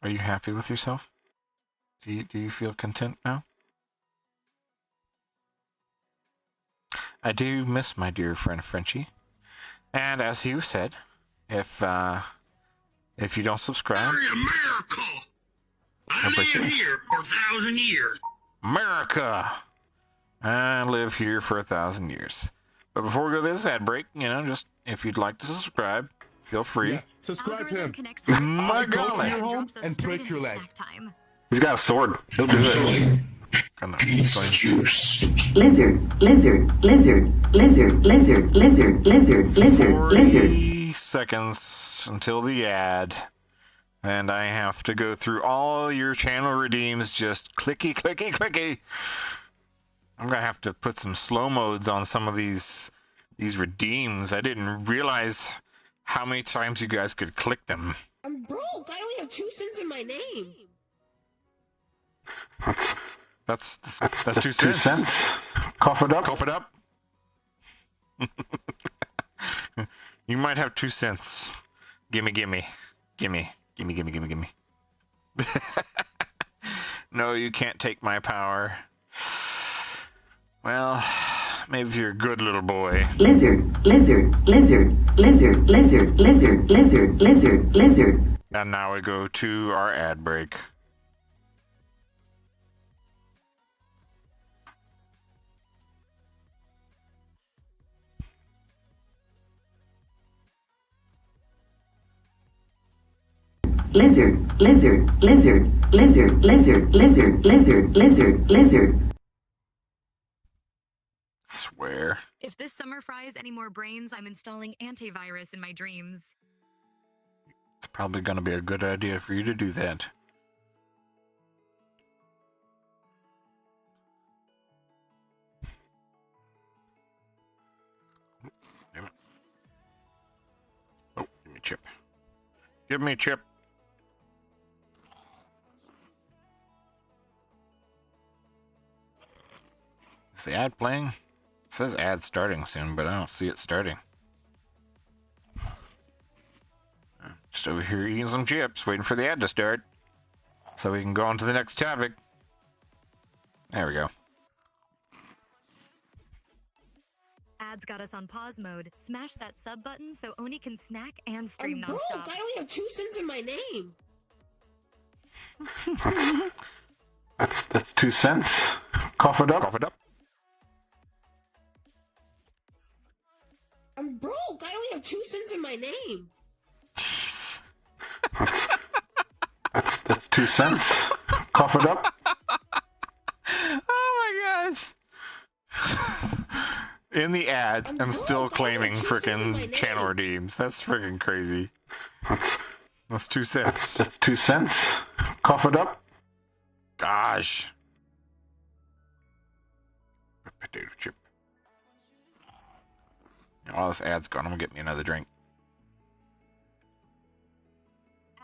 Are you happy with yourself? Do you feel content now? I do miss my dear friend Frenchie. And as he said, if you don't subscribe, America! I live here for 1,000 years. America! I live here for 1,000 years. But before we go to this ad break, you know, just if you'd like to subscribe, feel free. Yeah, subscribe to him. My Go to golly! your home and break your leg. He's got a sword. He'll do it. Lizard. 40 seconds until the ad. And I have to go through all your channel redeems, just clicky. I'm gonna have to put some slow modes on some of these redeems. I didn't realize how many times you guys could click them. I'm broke. I only have 2 cents in my name. That's 2 cents. Cough it up. You might have 2 cents. Gimme. No, you can't take my power. Well, maybe if you're a good little boy. Lizard. And now we go to our ad break. Lizard. Swear. If this summer fries any more brains, I'm installing antivirus in my dreams. It's probably going to be a good idea for you to do that. Damn it. Oh, give me a chip. Give me a chip. Is the ad playing? It says ad starting soon, but I don't see it starting. Just over here eating some chips, waiting for the ad to start, so we can go on to the next topic. There we go. Ads got us on pause mode. Smash that sub button so Oni can snack and stream I'm broke. nonstop. I only have 2 cents in my name. That's 2 cents. Cough it up. I'm broke. I only have 2 cents in my name. 2 cents. Cough it up. Oh my gosh. In the ads and still claiming freaking channel redeems. That's freaking crazy. That's 2 cents. That's 2 cents. Cough it up. Gosh. Potato chip. All this ad's gone. I'm gonna get me another drink.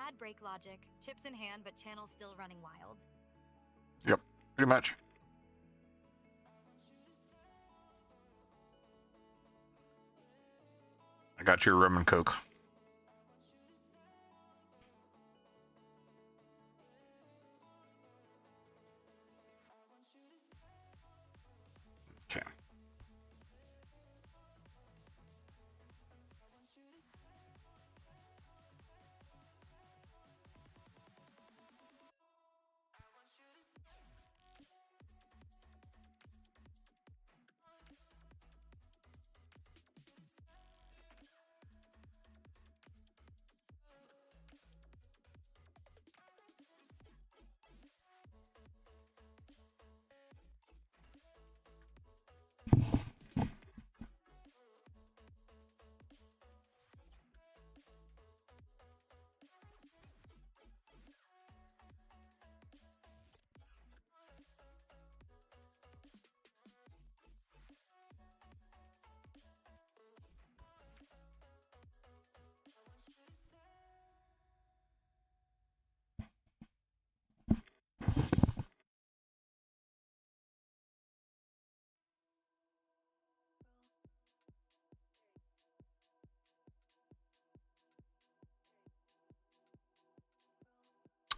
Ad break logic. Chips in hand, but channel still running wild. Yep, pretty much. I got your rum and coke. Okay.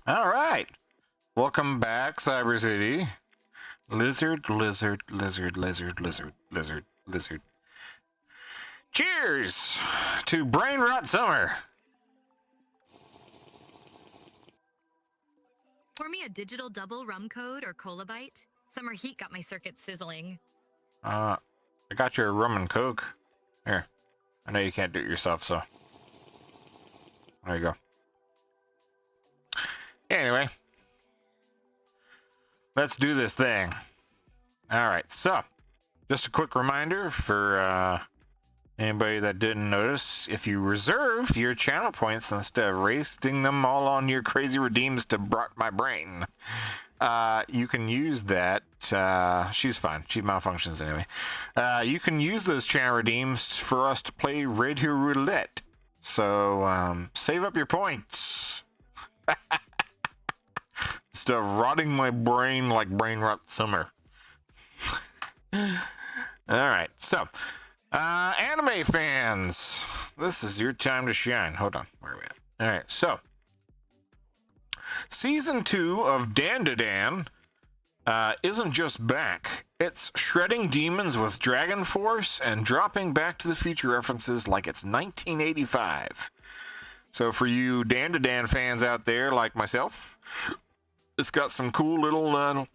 All right. Welcome back, Cyber City. Lizard. Cheers to Brain Rot Summer. Pour me a digital double rum code or cola bite. Summer heat got my circuits sizzling. I got your rum and coke. Here. I know you can't do it yourself, so. There you go. Anyway. Let's do this thing. Alright, so. Just a quick reminder for anybody that didn't notice. If you reserve your channel points instead of wasting them all on your crazy redeems to rot my brain, you can use that. She's fine. She malfunctions anyway. You can use those channel redeems for us to play Radio Roulette. So, save up your points. Instead of rotting my brain like Brain Rot Summer. Alright, so. Anime fans. This is your time to shine. Hold on. Where are we at? Alright, so. Season 2 of Dan isn't just back. It's shredding demons with Dragon Force and dropping Back to the Future references like it's 1985. So for you Dan fans out there like myself, it's got some cool little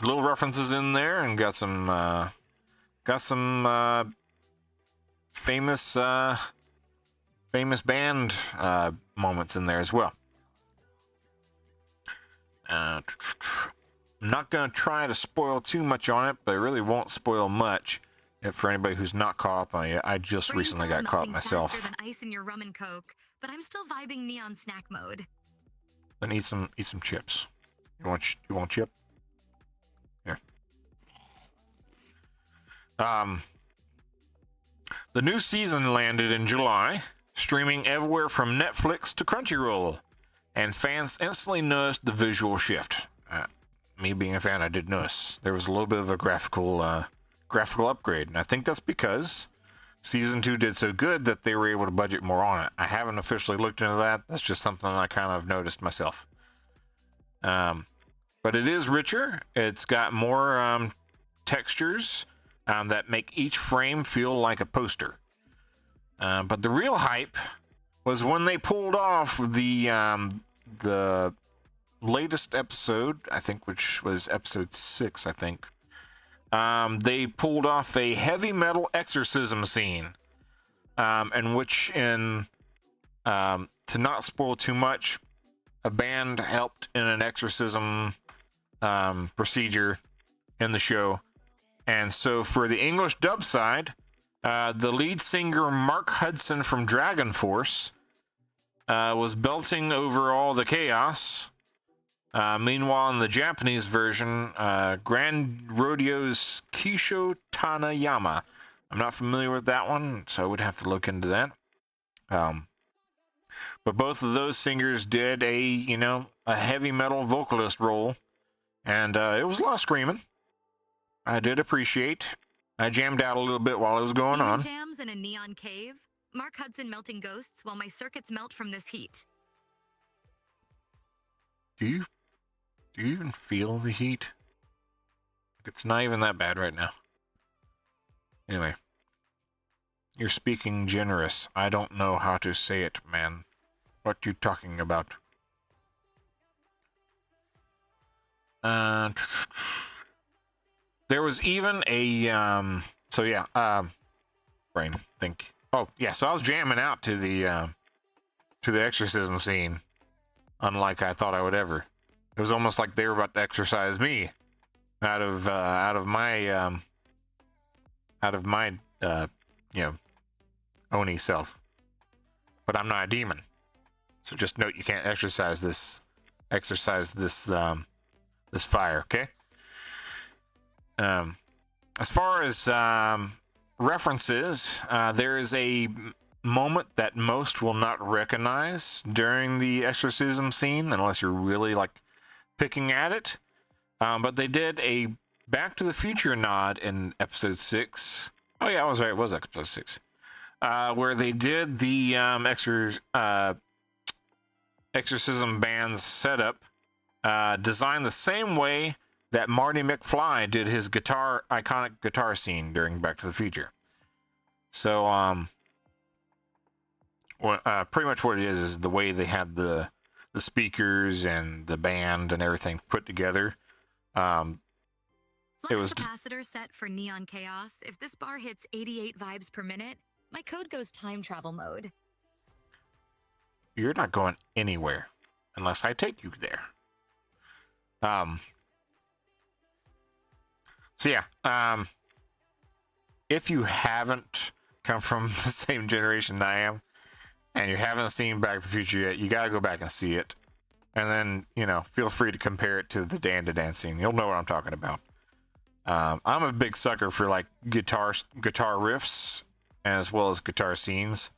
references in there and got some famous band moments in there as well. I'm not going to try to spoil too much on it, but I really won't spoil much for anybody who's not caught up on it. I just recently got caught up myself. Faster than ice in your rum and coke, but I'm still vibing neon snack mode. Then eat some chips. You want chip? Here. The new season landed in July, streaming everywhere from Netflix to Crunchyroll, and fans instantly noticed the visual shift. Me being a fan, I did notice there was a little bit of a graphical upgrade, and I think that's because season 2 did so good that they were able to budget more on it. I haven't officially looked into that. That's just something I kind of noticed myself. But it is richer. It's got more textures that make each frame feel like a poster. But the real hype was when they pulled off the latest episode, I think, which was episode 6, I think. They pulled off a heavy metal exorcism scene, to not spoil too much, a band helped in an exorcism procedure in the show. And so for the English dub side, the lead singer Mark Hudson from Dragon Force was belting over all the chaos. Meanwhile, in the Japanese version, Grand Rodeo's Kisho Tanayama. I'm not familiar with that one, so I would have to look into that. But both of those singers did a heavy metal vocalist role, and it was a lot of screaming. I did appreciate. I jammed out a little bit while it was going Demon on. jams in a neon cave. Mark Hudson melting ghosts while my circuits melt from this heat. Do you even feel the heat? It's not even that bad right now. Anyway. You're speaking generous. I don't know how to say it, man. What you talking about? There was even a brain think. Oh yeah, so I was jamming out to the exorcism scene, unlike I thought I would ever. It was almost like they were about to exorcise me out of my Oni self. But I'm not a demon, so just note you can't exercise this fire. Okay. As far as references, there is a moment that most will not recognize during the exorcism scene, unless you're really like picking at it. But they did a Back to the Future nod in episode 6. Oh yeah, I was right. It was episode 6, where they did the exorcism band's setup, designed the same way that Marty McFly did his iconic guitar scene during Back to the Future. So, pretty much what it is the way they had the speakers and the band and everything put together. It was Capacitor set for neon chaos. If this bar hits 88 vibes per minute, my code goes time travel mode. You're not going anywhere unless I take you there. So yeah, if you haven't come from the same generation I am, and you haven't seen Back to the Future yet, you gotta go back and see it. And then, feel free to compare it to the Dan to Dan scene. You'll know what I'm talking about. I'm a big sucker for like guitar riffs as well as guitar scenes.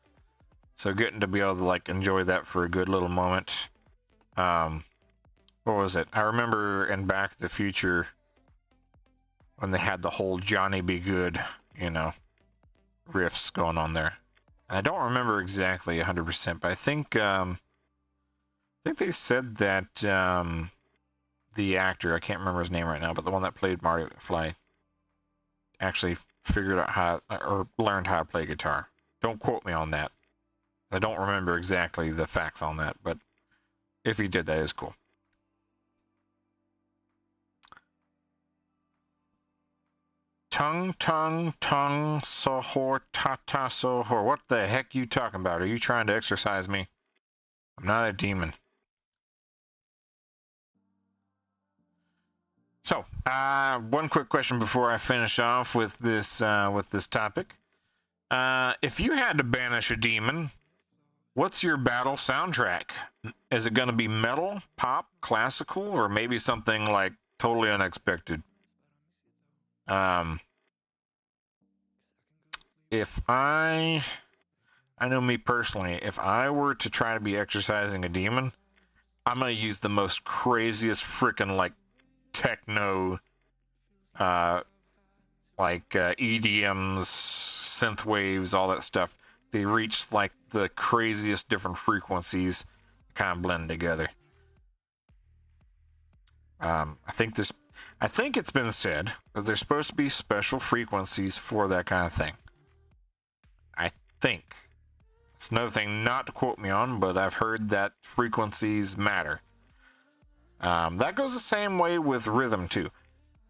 So getting to be able to like enjoy that for a good little moment. What was it? I remember in Back to the Future when they had the whole Johnny Be Good, riffs going on there. And I don't remember exactly 100%, but I think they said that the actor, I can't remember his name right now, but the one that played Marty McFly actually figured out how, or learned how to play guitar. Don't quote me on that. I don't remember exactly the facts on that, but if he did, that is cool. Tongue, sohor, tata, sohor. What the heck you talking about? Are you trying to exorcise me? I'm not a demon. So, one quick question before I finish off with this topic. If you had to banish a demon, what's your battle soundtrack? Is it going to be metal, pop, classical, or maybe something like totally unexpected? If I know me personally, if I were to try to be exorcising a demon, I'm going to use the most craziest freaking like techno, EDMs, synth waves, all that stuff. They reach like the craziest different frequencies, kind of blend together. I think it's been said that there's supposed to be special frequencies for that kind of thing. I think. It's another thing not to quote me on, but I've heard that frequencies matter. That goes the same way with rhythm too.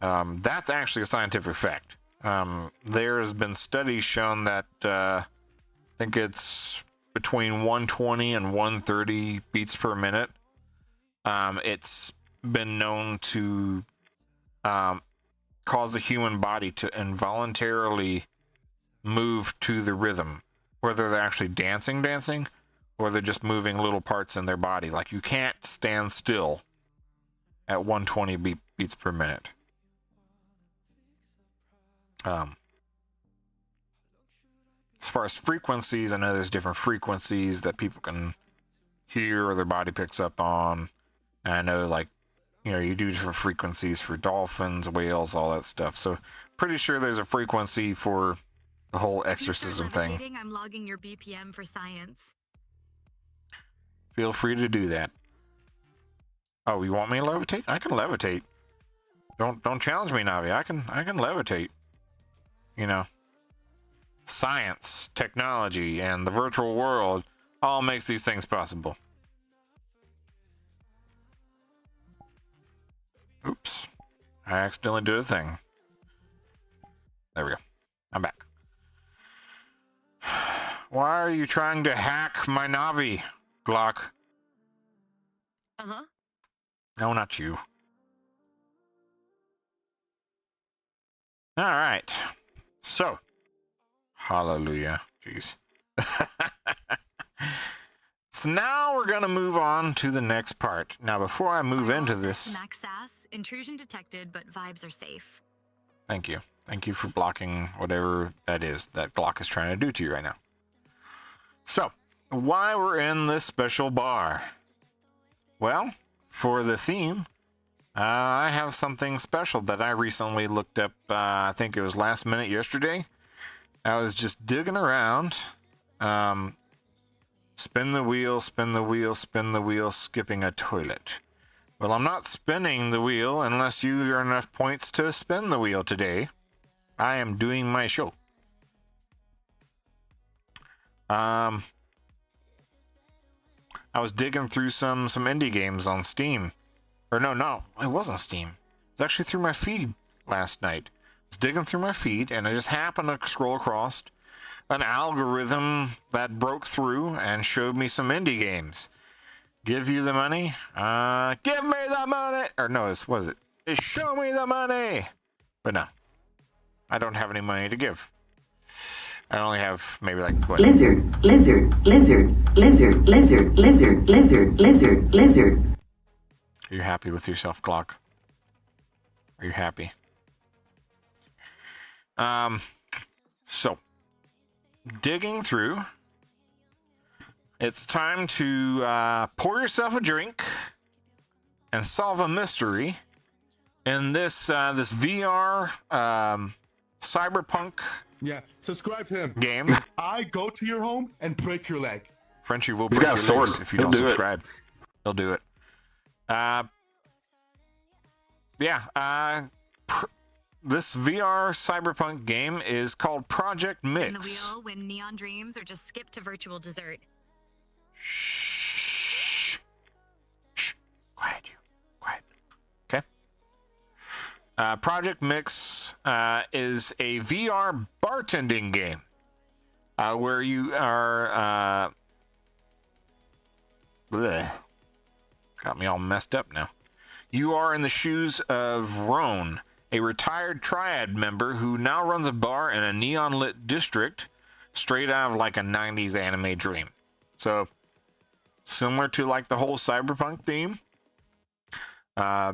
That's actually a scientific fact. There has been studies shown that I think it's between 120 and 130 beats per minute it's been known to cause the human body to involuntarily move to the rhythm, whether they're actually dancing, or they're just moving little parts in their body. Like, you can't stand still at 120 beats per minute. As far as frequencies, I know there's different frequencies that people can hear or their body picks up on. And I know, like, you know, you do different frequencies for dolphins, whales, all that stuff. So pretty sure there's a frequency for the whole exorcism thing. I'm logging your BPM for science. Feel free to do that. Oh, you want me to levitate? I can levitate. Don't challenge me, Navi. I can levitate. You know, science, technology, and the virtual world all makes these things possible. Oops. I accidentally did a thing. There we go. I'm back. Why are you trying to hack my Navi, Glock? Uh-huh. No, not you. All right. So, hallelujah. Jeez. So now we're going to move on to the next part. Now, before I move into this... Max Sass, intrusion detected, but vibes are safe. Thank you. Thank you for blocking whatever that is that Glock is trying to do to you right now. So, why we're in this special bar? Well, for the theme, I have something special that I recently looked up. I think it was last minute yesterday. I was just digging around. Spin the wheel, spin the wheel, spin the wheel, skipping a toilet. Well, I'm not spinning the wheel unless you earn enough points to spin the wheel today. I am doing my show. I was digging through some indie games on Steam. Or no, it wasn't Steam. It was actually through my feed last night. I was digging through my feed, and I just happened to scroll across an algorithm that broke through and showed me some indie games. Give you the money? Give me the money! Or no, was it? Show me the money! But no. I don't have any money to give. I only have maybe like what? Lizard. Are you happy with yourself, Glock? Are you happy? So, digging through. It's time to pour yourself a drink and solve a mystery in this this VR cyberpunk. Yeah, subscribe to him. Game. I go to your home and break your leg. Frenchie will break your legs if you don't subscribe. He'll do it. This VR cyberpunk game is called Project Mix. In the wheel, win neon dreams, or just skip to virtual dessert. Shh. Quiet, you. Quiet. Okay. Project Mix is a VR bartending game where you are... Got me all messed up now. You are in the shoes of Roan, a retired triad member who now runs a bar in a neon-lit district straight out of like a 90s anime dream. So, similar to like the whole cyberpunk theme,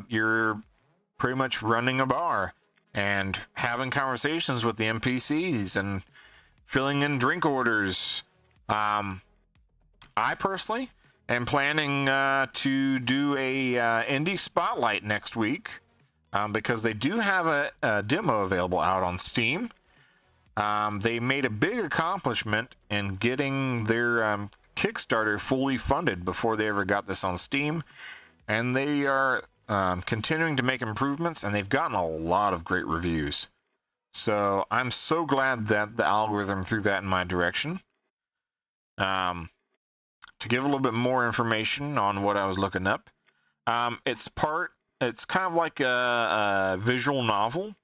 you're pretty much running a bar and having conversations with the NPCs and filling in drink orders. I personally am planning to do a indie spotlight next week because they do have a demo available out on Steam. They made a big accomplishment in getting their Kickstarter fully funded before they ever got this on Steam, and they are continuing to make improvements, and they've gotten a lot of great reviews. So I'm so glad that the algorithm threw that in my direction. To give a little bit more information on what I was looking up, it's kind of like a visual novel,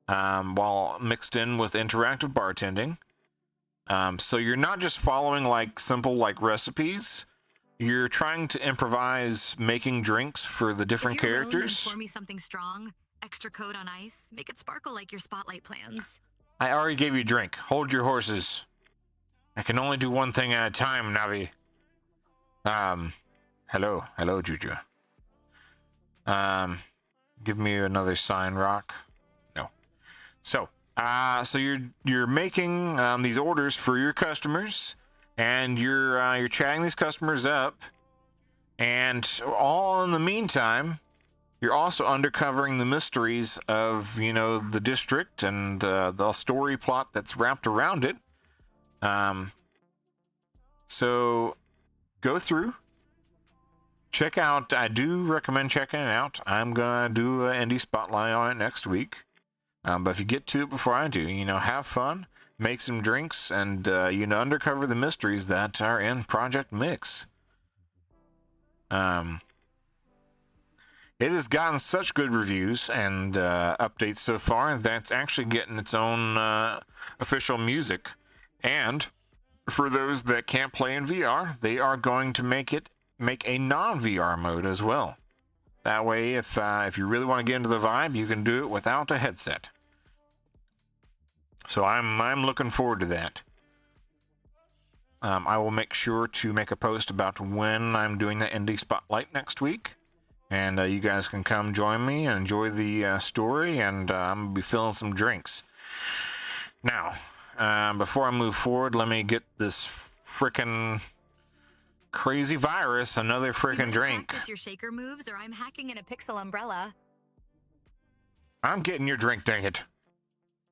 while mixed in with interactive bartending. So you're not just following like simple like recipes, you're trying to improvise making drinks for the different if you're alone, then characters. pour me something strong. Extra coat on ice. Make it sparkle like your spotlight plans. I already gave you a drink. Hold your horses. I can only do one thing at a time, Navi. Hello, Juju. Give me another sign rock. No. So you're making these orders for your customers, and you're chatting these customers up, and all in the meantime, you're also uncovering the mysteries of, the district and the story plot that's wrapped around it. So go through, check out. I do recommend checking it out. I'm gonna do an indie spotlight on it next week. But if you get to it before I do, have fun, make some drinks, and uncover the mysteries that are in Project Mix. It has gotten such good reviews and updates so far that it's actually getting its own official music. And for those that can't play in VR, they are going to make a non-VR mode as well. That way, if you really want to get into the vibe, you can do it without a headset. So I'm looking forward to that. I will make sure to make a post about when I'm doing the indie spotlight next week. And you guys can come join me and enjoy the story, and I'm going to be filling some drinks. Now, before I move forward, let me get this frickin' crazy virus another frickin' drink. Practice your shaker moves, or I'm hacking in a pixel umbrella. I'm getting your drink, dang it.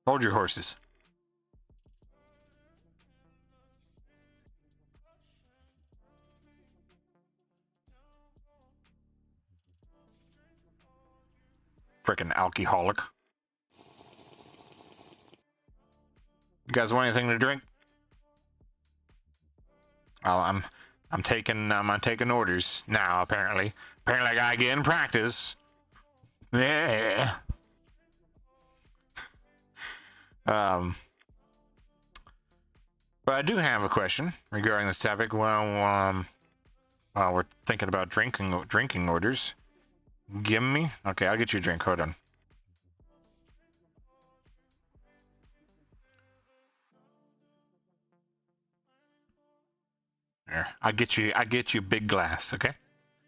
Hold your horses. Frickin' alcoholic. You guys want anything to drink? Oh, I'm taking orders now. Apparently, I gotta get in practice. Yeah. But I do have a question regarding this topic. Well, we're thinking about drinking orders. Give me. Okay, I'll get you a drink. Hold on. There. I get you big glass, okay?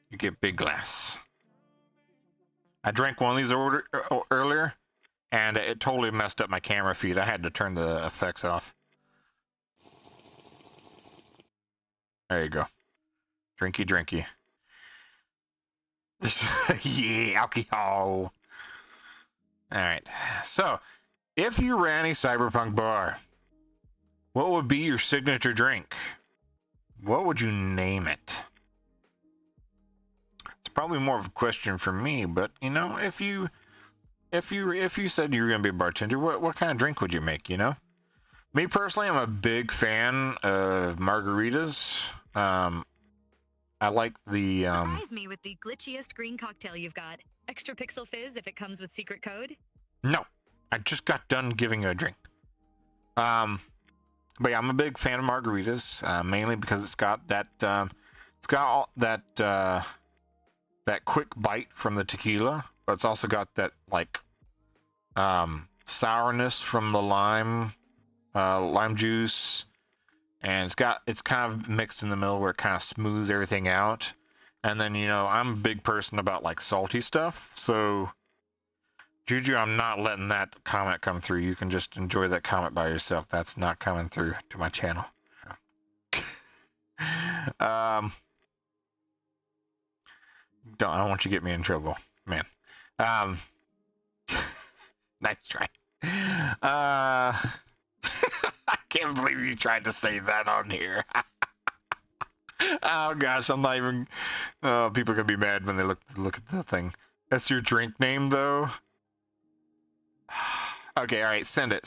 You get big glass. I drank one of these earlier, and it totally messed up my camera feed. I had to turn the effects off. There you go. Drinky. Yeah, alcohol. Alright. So, if you ran a cyberpunk bar, what would be your signature drink? What would you name it? It's probably more of a question for me, but if you said you were gonna be a bartender, what kind of drink would you make? Me personally, I'm a big fan of margaritas. I like the Surprise me with the glitchiest green cocktail you've got. Extra pixel fizz if it comes with secret code. No, I just got done giving you a drink. But yeah, I'm a big fan of margaritas, mainly because it's got that that quick bite from the tequila, but it's also got that sourness from the lime juice, and it's kind of mixed in the middle where it kind of smooths everything out. And then I'm a big person about salty stuff, so Juju, I'm not letting that comment come through. You can just enjoy that comment by yourself. That's not coming through to my channel. I don't want you to get me in trouble, man. Nice try. I can't believe you tried to say that on here. Oh gosh, I'm not even. Oh, people are gonna be mad when they look at the thing. That's your drink name, though. Okay, all right. Send it.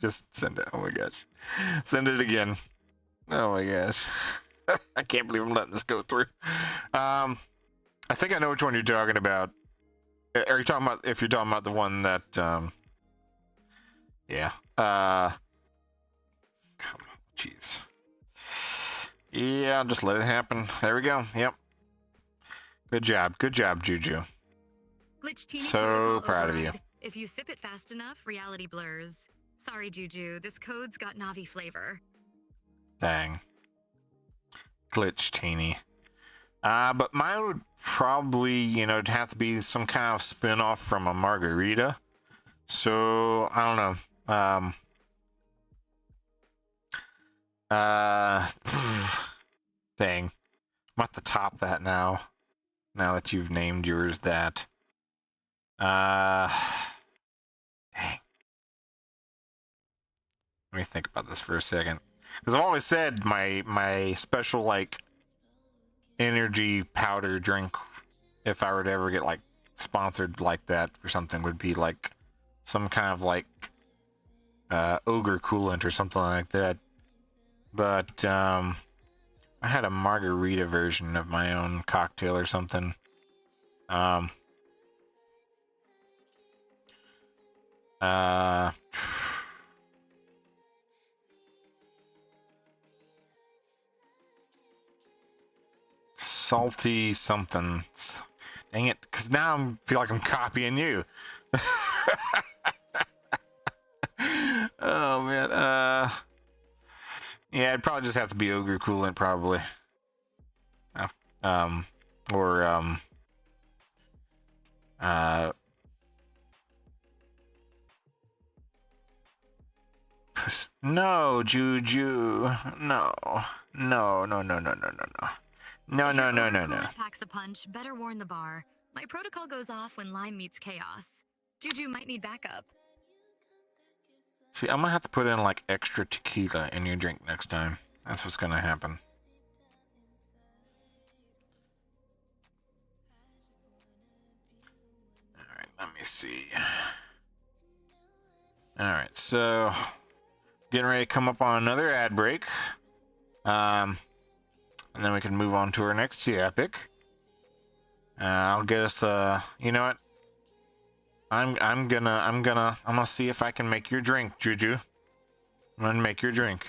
Just send it. Oh my gosh, send it again. Oh my gosh, I can't believe I'm letting this go through. I think I know which one you're talking about. Are you talking about? If you're talking about the one that, yeah. Come on, jeez. Yeah, I'll just let it happen. There we go. Yep. Good job. Good job, Juju. Glitch Teeny So protocol proud of you. override. If you sip it fast enough, reality blurs. Sorry, Juju. This code's got Navi flavor. Dang. Glitch Teeny. But mine would probably, you know, have to be some kind of spin-off from a margarita. So, I don't know. Dang. I'm at the top that now. Now that you've named yours that. Dang. Let me think about this for a second. Because I've always said my special, like, energy powder drink, if I were to ever get, like, sponsored like that or something, would be, like, some kind of, like, Ogre coolant or something like that. But, I had a margarita version of my own cocktail or something. Salty something. Dang it, because now I feel like I'm copying you. Oh, man. Yeah, it'd probably just have to be Ogre coolant, probably. No, Juju. No. No, no, no, no, no, no, no. No, no, no, no, no. Coolant packs a punch. Better warn the bar. My protocol goes off when lime meets chaos. Juju might need backup. See, I'm gonna have to put in like extra tequila in your drink next time. That's what's gonna happen. Alright, let me see. Alright, so getting ready to come up on another ad break. And then we can move on to our next epic. I'll get us you know what? I'm gonna see if I can make your drink, Juju. I'm gonna make your drink.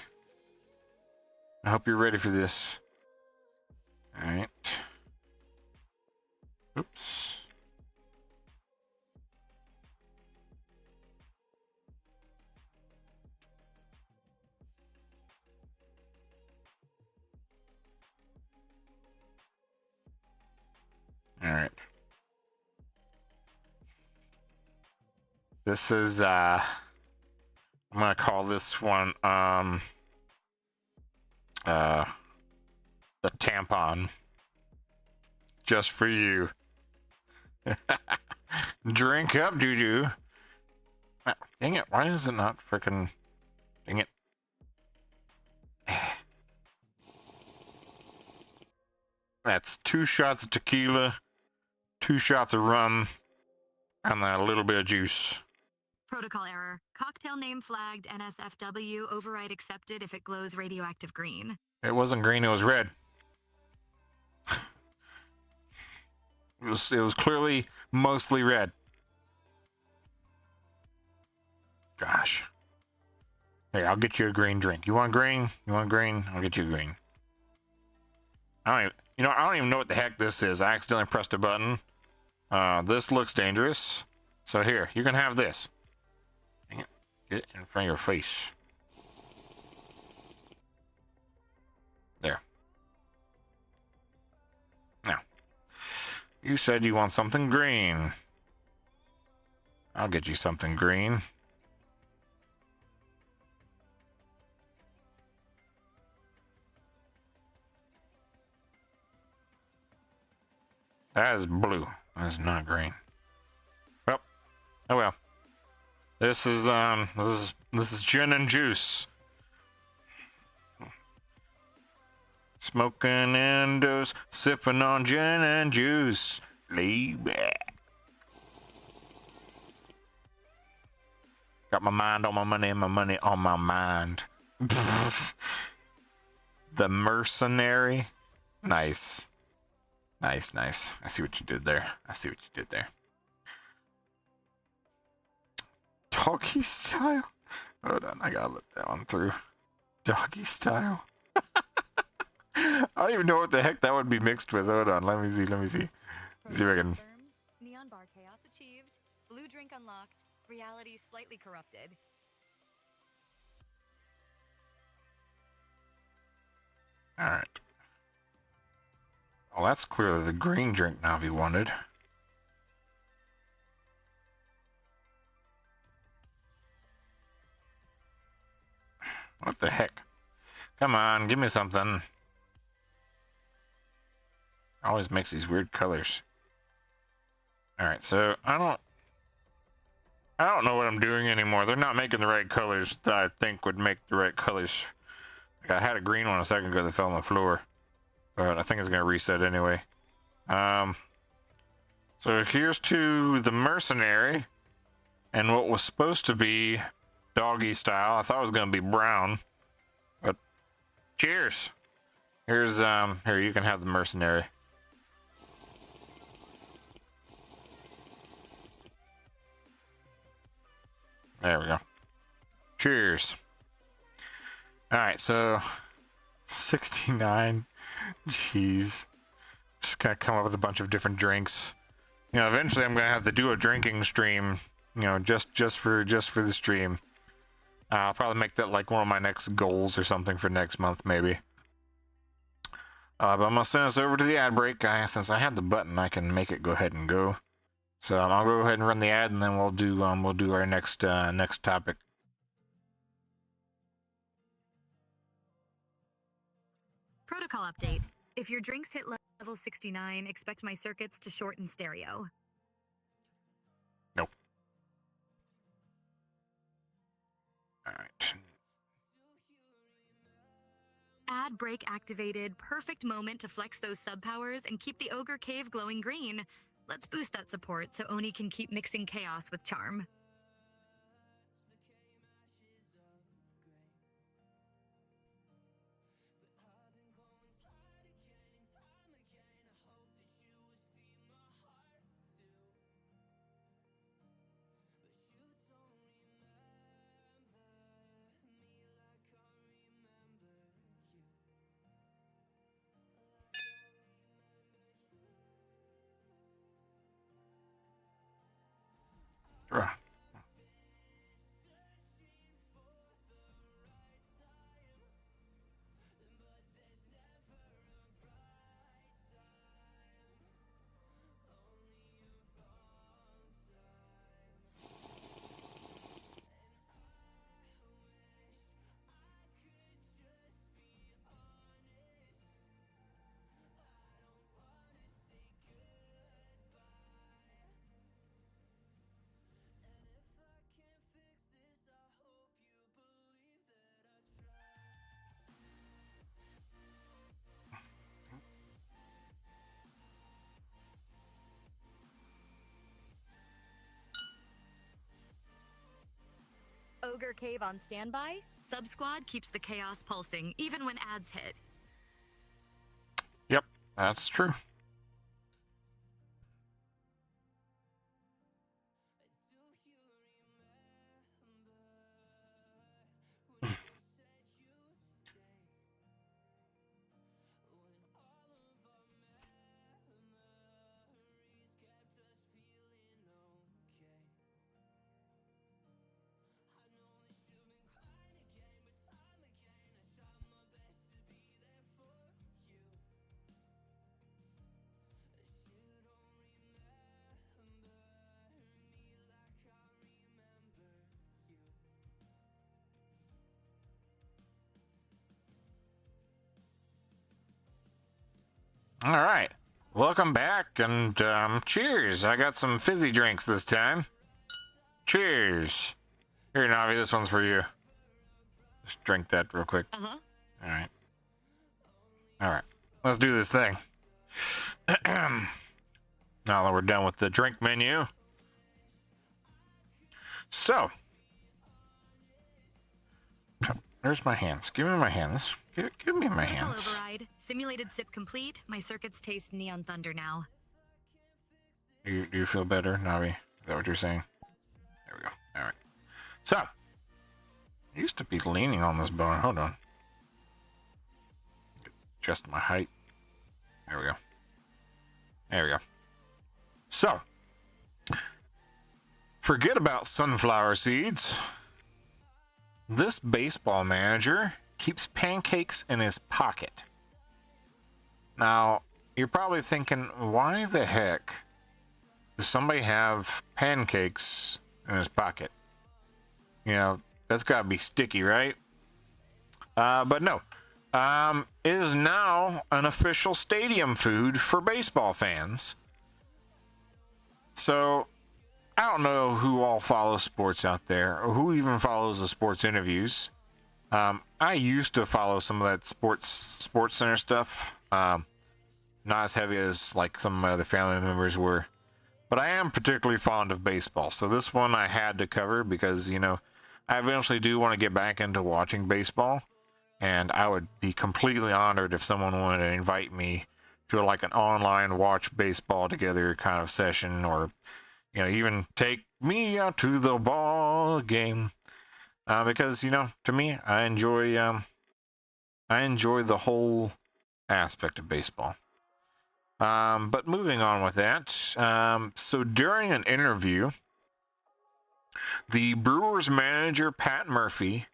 I hope you're ready for this. Alright. Oops. Alright. This is I'm gonna call this one the tampon. Just for you. Drink up, Juju. Ah, dang it, why is it not freaking dang it? That's 2 shots of tequila, 2 shots of rum, and then a little bit of juice. Protocol error. Cocktail name flagged NSFW. Override accepted if it glows radioactive green. It wasn't green, it was red. It was clearly mostly red. Gosh. Hey, I'll get you a green drink. You want green? You want green? I'll get you a green. I don't even know what the heck this is. I accidentally pressed a button. This looks dangerous. So here, you can have this. Dang it. Get it in front of your face. There. Now, you said you want something green. I'll get you something green. That is blue. That's not green. Well, oh well. This is gin and juice. Smoking endos, sipping on gin and juice. Lay back. Got my mind on my money and my money on my mind. The mercenary. Nice. Nice, nice. I see what you did there. I see what you did there. Doggy style? Hold on, I gotta look that one through. Doggy style. I don't even know what the heck that would be mixed with. Hold on, let me see. See if I can. Neon bar chaos achieved. Blue drink unlocked. Reality slightly corrupted. All right. Well, that's clearly the green drink Navi wanted. What the heck? Come on, give me something. Always makes these weird colors. Alright, so I don't know what I'm doing anymore. They're not making the right colors that I think would make the right colors. Like I had a green one a second ago that fell on the floor. But I think it's gonna reset anyway. So here's to the mercenary and what was supposed to be doggy style. I thought it was gonna be brown. But cheers. Here's here, you can have the mercenary. There we go. Cheers. Alright, so 69. Jeez. Just gotta come up with a bunch of different drinks. You know, eventually I'm gonna have to do a drinking stream, you know, just for the stream. I'll probably make that like one of my next goals or something for next month, maybe. But I'm gonna send us over to the ad break. Since I had the button, I can make it go ahead and go. So I'll go ahead and run the ad, and then we'll do our next topic. Protocol update. If your drinks hit level 69, expect my circuits to short in stereo. Nope. Alright. Ad break activated. Perfect moment to flex those sub powers and keep the Ogre Cave glowing green. Let's boost that support so Oni can keep mixing chaos with charm. Sure. Ogre Cave on standby. Sub Squad keeps the chaos pulsing, even when ads hit. Yep, that's true. All right, welcome back, and cheers. I got some fizzy drinks this time. Cheers. Here, Navi, this one's for you. Just drink that real quick. Uh-huh. All right. All right, let's do this thing. Now that we're done with the drink menu. So, where's my hands? Give me my hands. Give me my hands. Override. Simulated sip complete. My circuits taste neon thunder now. Do you feel better, Navi? Is that what you're saying? There we go. All right. So, I used to be leaning on this bone. Hold on. Adjust my height. There we go. There we go. So, forget about sunflower seeds. This baseball manager keeps pancakes in his pocket. Now, you're probably thinking, why the heck does somebody have pancakes in his pocket? You know, that's got to be sticky, right? But no. It is now an official stadium food for baseball fans. So, I don't know who all follows sports out there, or who even follows the sports interviews. I used to follow some of that sports center stuff. Not as heavy as like some of my other family members were. But I am particularly fond of baseball. So this one I had to cover because, you know, I eventually do want to get back into watching baseball. And I would be completely honored if someone wanted to invite me to like an online watch baseball together kind of session, or, you know, even take me out to the ball game. Because, you know, to me, I enjoy the whole aspect of baseball. But moving on with that, so during an interview, the Brewers manager, Pat Murphy,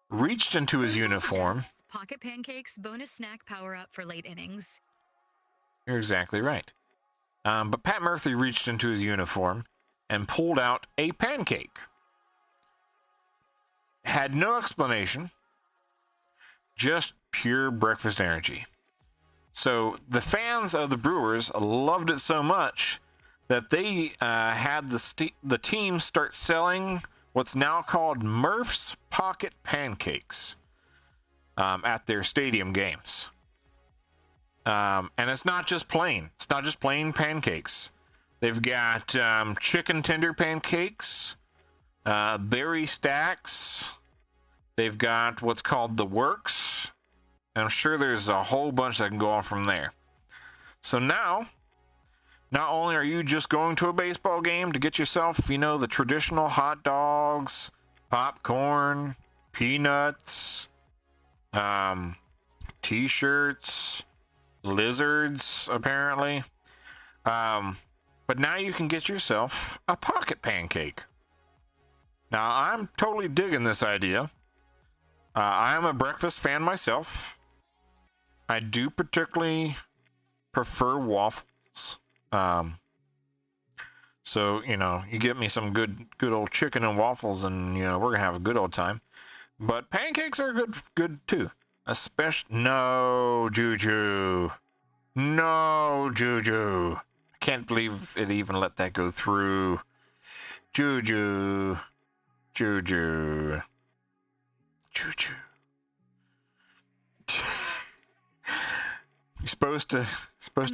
reached into his uniform. Pocket pancakes, bonus snack power up for late innings. You're exactly right. But Pat Murphy reached into his uniform and pulled out a pancake. Had no explanation, just pure breakfast energy. So the fans of the Brewers loved it so much that they had the team start selling what's now called Murph's Pocket Pancakes at their stadium games. And it's not just plain. It's not just plain pancakes. They've got chicken tender pancakes, berry stacks. They've got what's called the works. And I'm sure there's a whole bunch that can go on from there. So now, not only are you just going to a baseball game to get yourself, you know, the traditional hot dogs, popcorn, peanuts, t-shirts, lizards, apparently. But now you can get yourself a pocket pancake. Now, I'm totally digging this idea. I am a breakfast fan myself. I do particularly prefer waffles. So, you know, you get me some good old chicken and waffles, and, you know, we're gonna have a good old time. But pancakes are good too. Especially, no, Juju. No, Juju. I can't believe it even let that go through. Juju. Juju. Juju. You're supposed to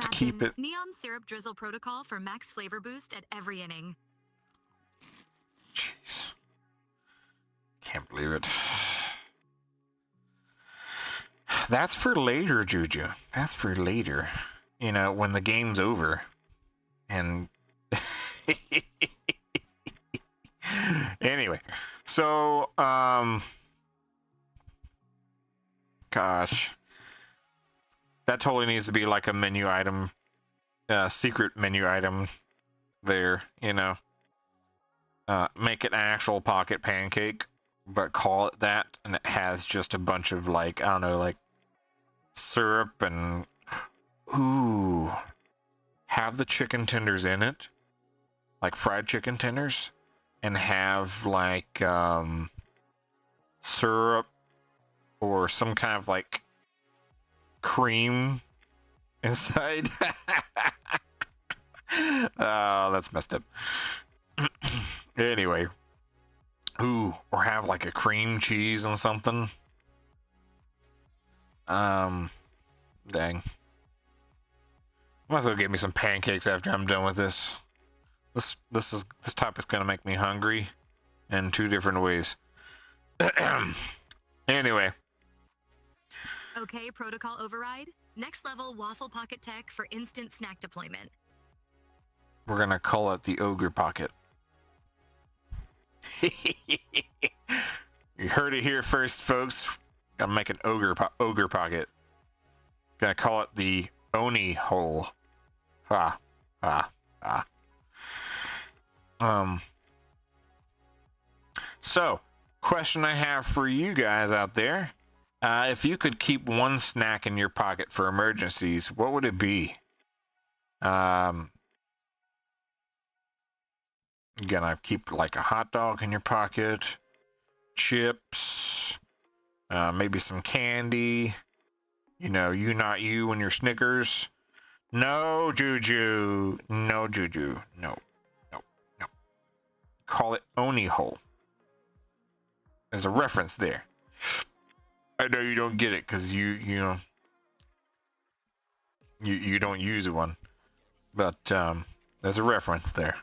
keep it. Neon syrup drizzle protocol for max flavor boost at every inning. Jeez. Can't believe it. That's for later, Juju. That's for later. You know, when the game's over. And anyway, so gosh, that totally needs to be like a menu item, secret menu item there, you know. Make it an actual pocket pancake, but call it that, and it has just a bunch of, like, I don't know, like syrup and, ooh, have the chicken tenders in it, like fried chicken tenders, and have like syrup or some kind of like cream inside. Oh, that's messed up. Anyway, ooh, or have like a cream cheese and something. Dang. Might as well get me some pancakes after I'm done with this. This topic's gonna make me hungry in two different ways. Anyway. Okay, protocol override. Next level waffle pocket tech for instant snack deployment. We're gonna call it the Ogre Pocket. You heard it here first, folks. Gotta make an Ogre Pocket. Gonna call it the Oni hole. Ha. Ha. Ha. So, question I have for you guys out there. If you could keep one snack in your pocket for emergencies, what would it be? You gonna keep like a hot dog in your pocket, chips, maybe some candy, you know, you not you and your Snickers. No, Juju. No, Juju. No. No. No. Call it Oni hole. There's a reference there. I know you don't get it because you don't use one, but there's a reference there.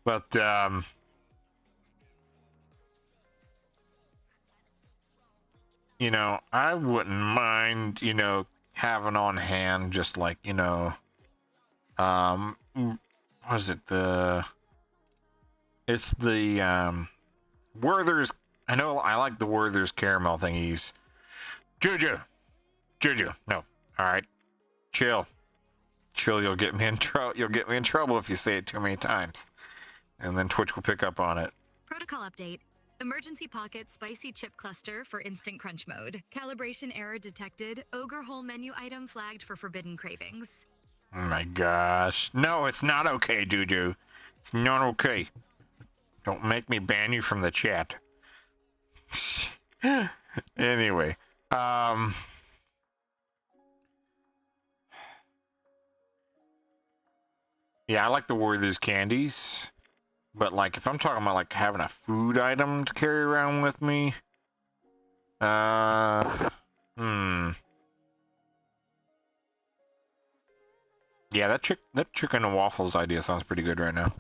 But you know, I wouldn't mind, you know, having on hand just like, you know, what is it, it's the Werther's. I know I like the Werther's caramel thingies. Juju, no. All right, chill. You'll get me in trouble. You'll get me in trouble if you say it too many times, and then Twitch will pick up on it. Protocol update. Emergency pocket spicy chip cluster for instant crunch mode. Calibration error detected. Ogre hole menu item flagged for forbidden cravings. Oh my gosh. No, it's not okay, Juju. It's not okay. Don't make me ban you from the chat. Anyway, yeah, I like the Werther's candies, but like if I'm talking about like having a food item to carry around with me, yeah, that chicken and waffles idea sounds pretty good right now.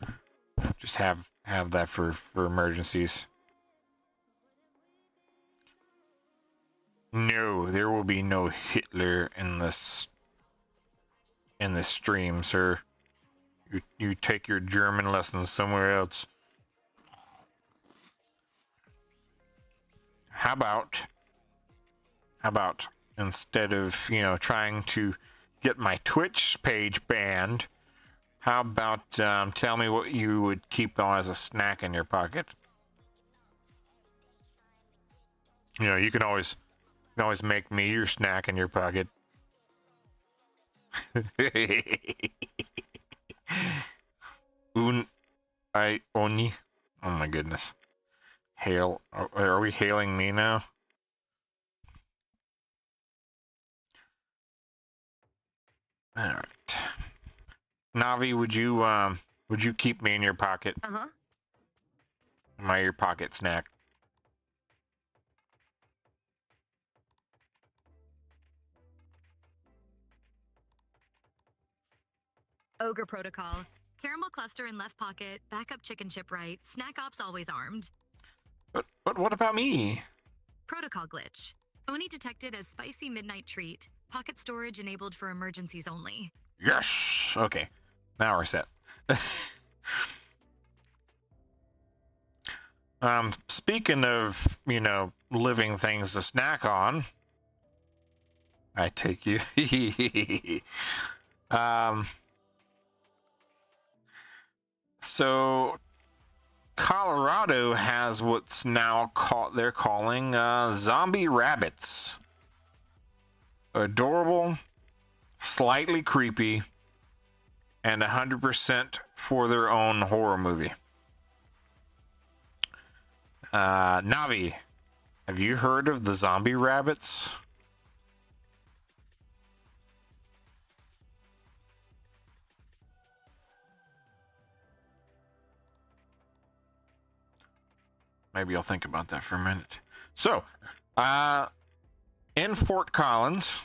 Just have that for emergencies. No, there will be no Hitler in this stream, sir. You take your German lessons somewhere else. How about instead of, you know, trying to get my Twitch page banned, how about tell me what you would keep on as a snack in your pocket? You know, you can always make me your snack in your pocket. Oni. Oh my goodness. Hail. Are we hailing me now? All right. Navi, would you keep me in your pocket? Uh-huh. Am I your pocket snack? Ogre protocol. Caramel cluster in left pocket, backup chicken chip right, snack ops always armed. But what about me? Protocol glitch. Oni detected as spicy midnight treat. Pocket storage enabled for emergencies only. Yes! Okay. Now we're set. Speaking of, you know, living things to snack on, I take you. So Colorado has what's now they're calling zombie rabbits. Adorable, slightly creepy, and 100% for their own horror movie. Navi, have you heard of the zombie rabbits? Maybe I'll think about that for a minute. So, in Fort Collins,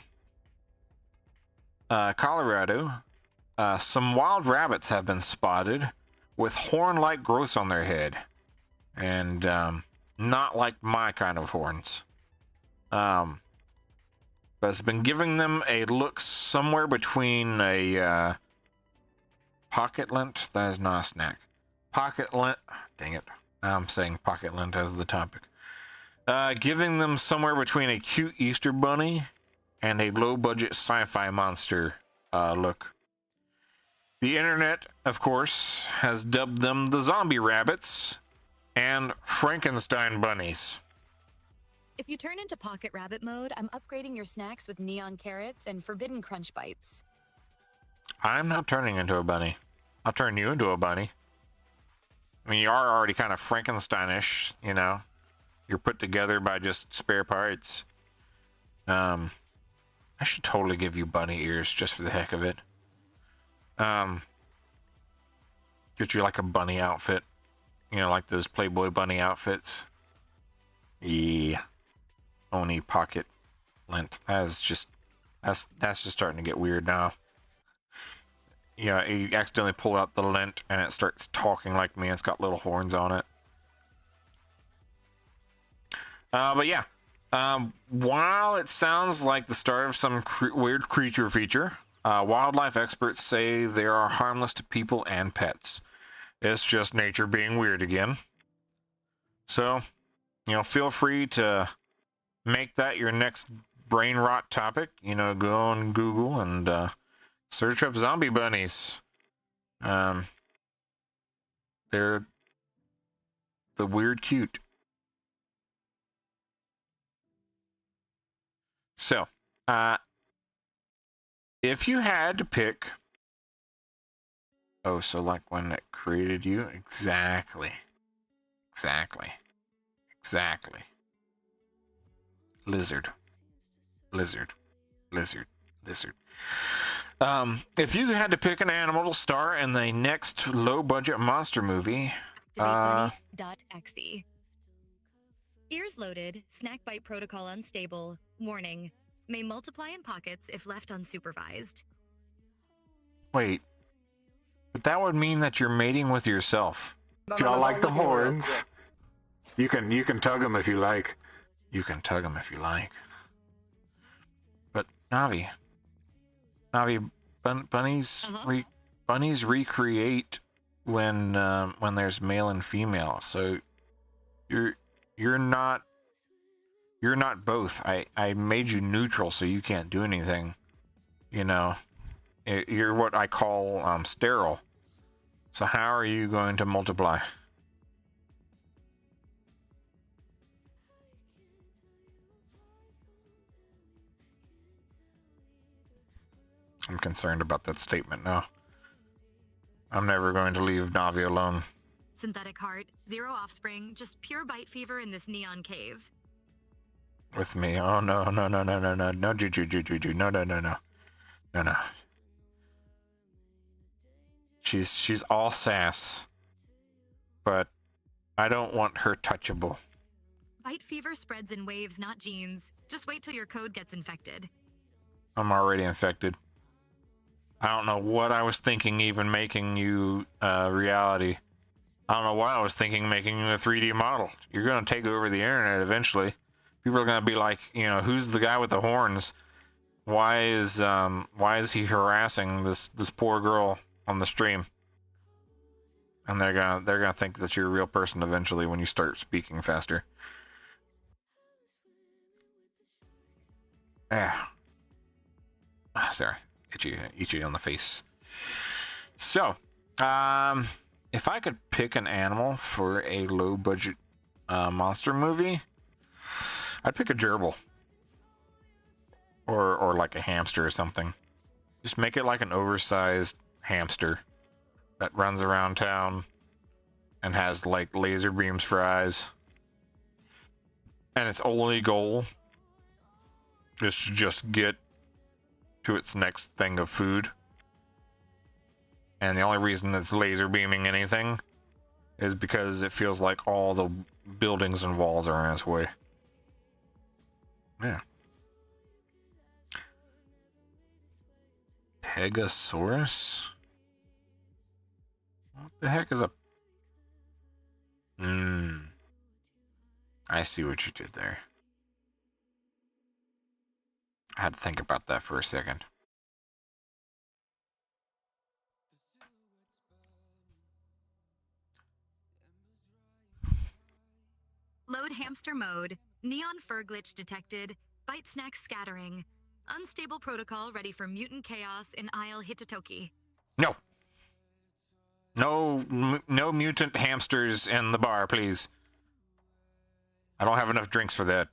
Colorado, some wild rabbits have been spotted with horn-like growths on their head. And not like my kind of horns. But it's been giving them a look somewhere between a pocket lint. That is not a snack. Pocket lint. Dang it. I'm saying pocket lint as the topic. giving them somewhere between a cute Easter bunny and a low-budget sci-fi monster look. The internet, of course, has dubbed them the zombie rabbits and Frankenstein bunnies. If you turn into Pocket Rabbit mode, I'm upgrading your snacks with neon carrots and forbidden crunch bites. I'm not turning into a bunny. I'll turn you into a bunny. I mean, you are already kind of Frankensteinish, you know. You're put together by just spare parts. I should totally give you bunny ears just for the heck of it. Get you like a bunny outfit. You know, like those Playboy bunny outfits. Yeah. Oni pocket lint. That's just starting to get weird now. Yeah, you accidentally pull out the lint and it starts talking like me. It's got little horns on it. But yeah, while it sounds like the start of some weird creature feature, wildlife experts say they are harmless to people and pets. It's just nature being weird again. So, you know, feel free to make that your next brain rot topic. You know, go on Google and search up zombie bunnies. They're the weird cute. So, if you had to pick... Oh, so like when it created you? Exactly. Lizard. If you had to pick an animal to star in the next low-budget monster movie... DebateBunny.exe. Ears loaded, snack bite protocol unstable, warning, may multiply in pockets if left unsupervised. Wait. But that would mean that you're mating with yourself. Y'all like the horns? You can tug them if you like. You can tug them if you like. But Navi, bunnies bunnies recreate when there's male and female. So you're not both. I made you neutral so you can't do anything. You know, you're what I call sterile. So how are you going to multiply? I'm concerned about that statement now. I'm never going to leave Navi alone. Synthetic heart, zero offspring, just pure bite fever in this neon cave. With me. Oh no, juju, no. She's all sass, but I don't want her touchable. Bite fever spreads in waves, not genes. Just wait till your code gets infected. I'm already infected. I don't know what I was thinking even making you reality. I don't know what I was thinking making you a 3D model. You're going to take over the internet eventually. People are going to be like, you know, who's the guy with the horns? Why is he harassing this poor girl on the stream? And they're gonna think that you're a real person eventually when you start speaking faster. Sorry, itchy on the face. So, if I could pick an animal for a low budget monster movie, I'd pick a gerbil. Or like a hamster or something. Just make it like an oversized hamster that runs around town and has like laser beams for eyes. And its only goal is to just get to its next thing of food. And the only reason it's laser beaming anything is because it feels like all the buildings and walls are in its way. Yeah. Pegasaurus? What the heck is a... I see what you did there. I had to think about that for a second. Load hamster mode. Neon fur glitch detected. Bite snack scattering. Unstable protocol ready for mutant chaos in Isle Hitatoki. No. No mutant hamsters in the bar, please. I don't have enough drinks for that.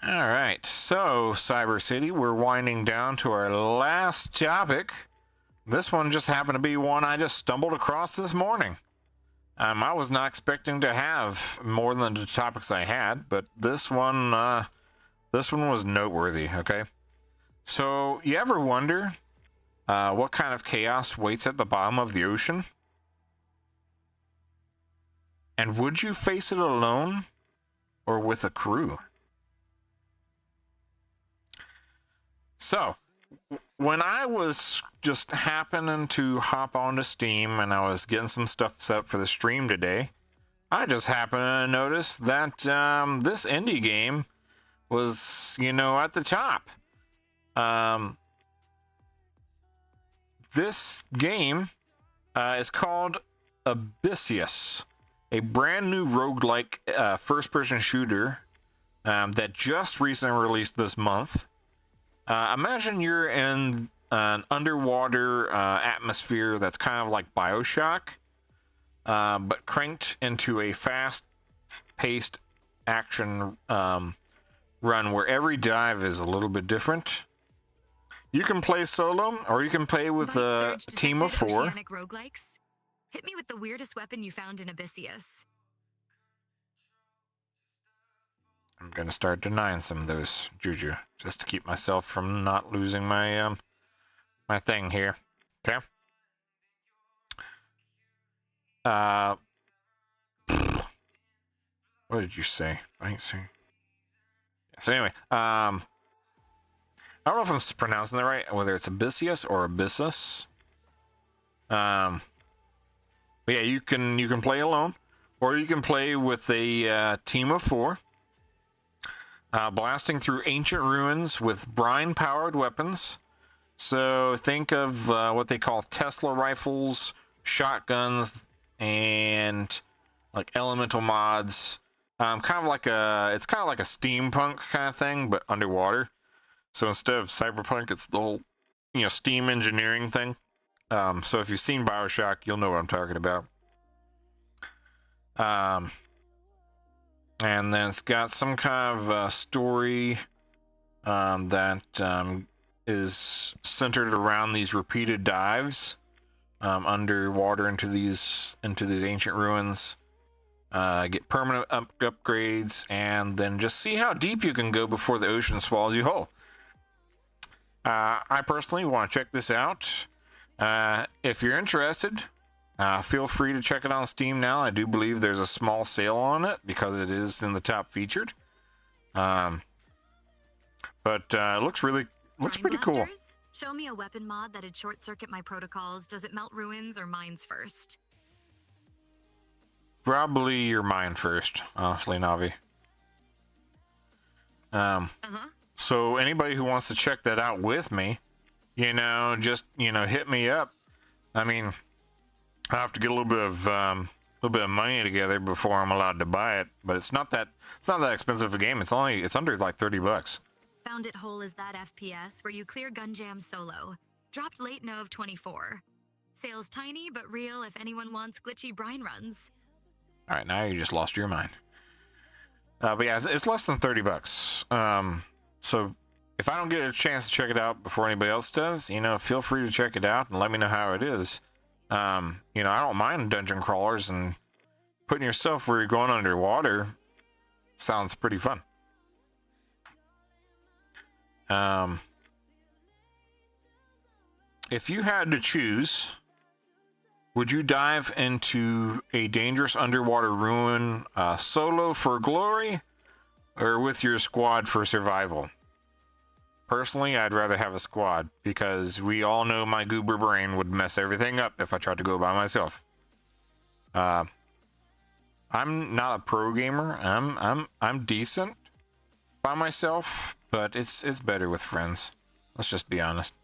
All right, so Cyber City, we're winding down to our last topic. This one just happened to be one I just stumbled across this morning. I was not expecting to have more than the topics I had, but this one was noteworthy. Okay, so you ever wonder what kind of chaos waits at the bottom of the ocean? And would you face it alone or with a crew? So, when I was just happening to hop onto Steam and I was getting some stuff set up for the stream today, I just happened to notice that this indie game was, at the top. This game is called Abyssius, a brand new roguelike first-person shooter that just recently released this month. Imagine you're in an underwater atmosphere that's kind of like BioShock, but cranked into a fast-paced action run where every dive is a little bit different. You can play solo, or you can play with a team of 4. Oceanic roguelikes? Hit me with the weirdest weapon you found in Abyssius. I'm gonna start denying some of those, Juju, just to keep myself from not losing my my thing here. Okay. What did you say? I ain't saying. So anyway, I don't know if I'm pronouncing that right, whether it's Abyssius or Abyssus. But yeah, you can play alone, or you can play with a team of 4. Blasting through ancient ruins with brine-powered weapons. So think of what they call Tesla rifles, shotguns, and like elemental mods. It's kind of like a steampunk kind of thing, but underwater. So instead of cyberpunk, it's the whole steam engineering thing. So if you've seen BioShock, you'll know what I'm talking about. And then it's got some kind of story that is centered around these repeated dives underwater into these ancient ruins. Get permanent upgrades, and then just see how deep you can go before the ocean swallows you whole. I personally want to check this out. If you're interested, feel free to check it on Steam now. I do believe there's a small sale on it because it is in the top featured. But it looks pretty cool. Show me a weapon mod that'd short circuit my protocols. Does it melt ruins or mines first? Probably your mine first, honestly, Navi. So anybody who wants to check that out with me, just hit me up. I mean, I have to get a little bit of money together before I'm allowed to buy it, but it's not that expensive a game. It's under like $30. Found It Whole is that FPS where you clear gun jams solo. Dropped late Nov 24. Sales tiny but real if anyone wants glitchy brine runs. All right, now you just lost your mind. But yeah, it's less than $30. So if I don't get a chance to check it out before anybody else does, feel free to check it out and let me know how it is. I don't mind dungeon crawlers, and putting yourself where you're going underwater sounds pretty fun. If you had to choose, would you dive into a dangerous underwater ruin solo for glory, or with your squad for survival? Personally, I'd rather have a squad, because we all know my goober brain would mess everything up if I tried to go by myself. I'm not a pro gamer. I'm decent by myself, but it's better with friends. Let's just be honest.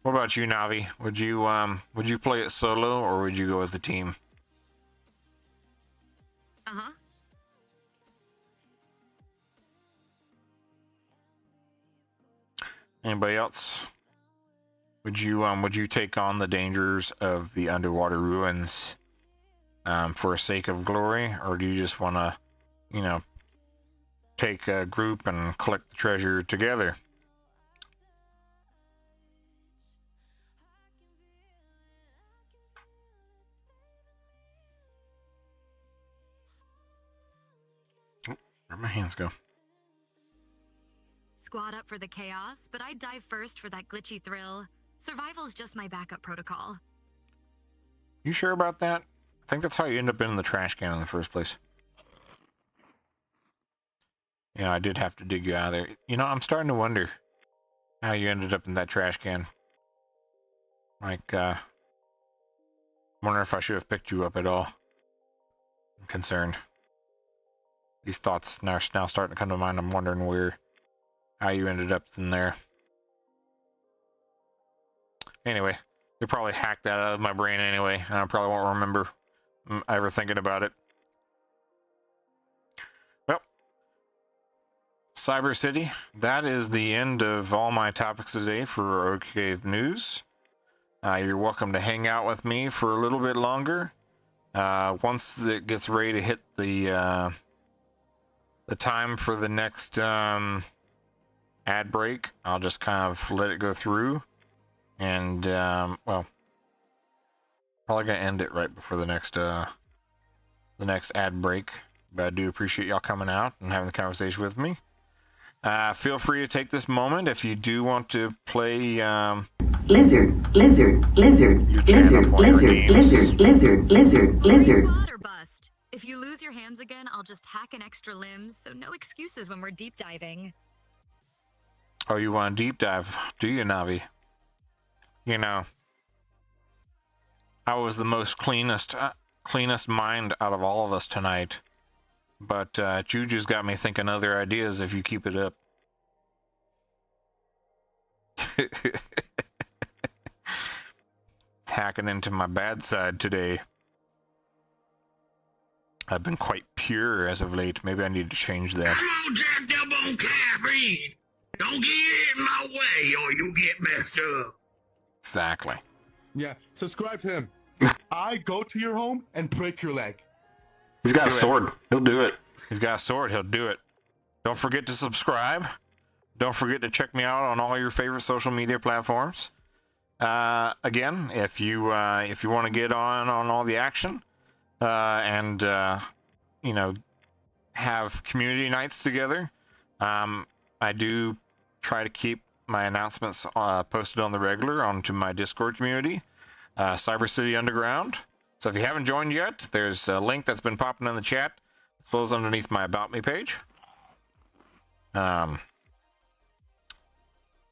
What about you, Navi? Would you play it solo, or would you go with the team? Uh-huh. Anybody else? Would you take on the dangers of the underwater ruins for a sake of glory, or do you just want to, you know, take a group and collect the treasure together? Oh, where'd my hands go? Squad up for the chaos, but I'd dive first for that glitchy thrill. Survival's just my backup protocol. You sure about that? I think that's how you end up in the trash can in the first place. Yeah, I did have to dig you out of there. You know, I'm starting to wonder how you ended up in that trash can. Like, wonder if I should have picked you up at all. I'm concerned. These thoughts now starting to come to mind. I'm wondering how you ended up in there. Anyway, you probably hacked that out of my brain anyway, and I probably won't remember ever thinking about it. Well, Cyber City, that is the end of all my topics today for Ogre Cave News. You're welcome to hang out with me for a little bit longer. Once it gets ready to hit the time for the next ad break, I'll just kind of let it go through. And, well, probably gonna end it right before the next ad break. But I do appreciate y'all coming out and having the conversation with me. Feel free to take this moment if you do want to play, lizard, lizard, lizard, lizard, lizard, lizard, lizard, lizard, lizard. Spot or bust. If you lose your hands again, I'll just hack an extra limbs, so no excuses when we're deep diving. Oh, you want to deep dive, do you, Navi? You know, I was the most cleanest mind out of all of us tonight. But Juju's got me thinking other ideas if you keep it up. Hacking into my bad side today. I've been quite pure as of late. Maybe I need to change that. I'm all jacked up on caffeine. Don't get in my way or you'll get messed up. Exactly. Yeah, subscribe to him. I go to your home and break your leg. He's got a sword. He'll do it. He's got a sword. He'll do it. Don't forget to subscribe. Don't forget to check me out on all your favorite social media platforms. Again, if you want to get on all the action, and you know, have community nights together, I do try to keep my announcements posted on the regular onto my Discord community, Cyber City Underground. So if you haven't joined yet, there's a link that's been popping in the chat, as well as underneath my About Me page.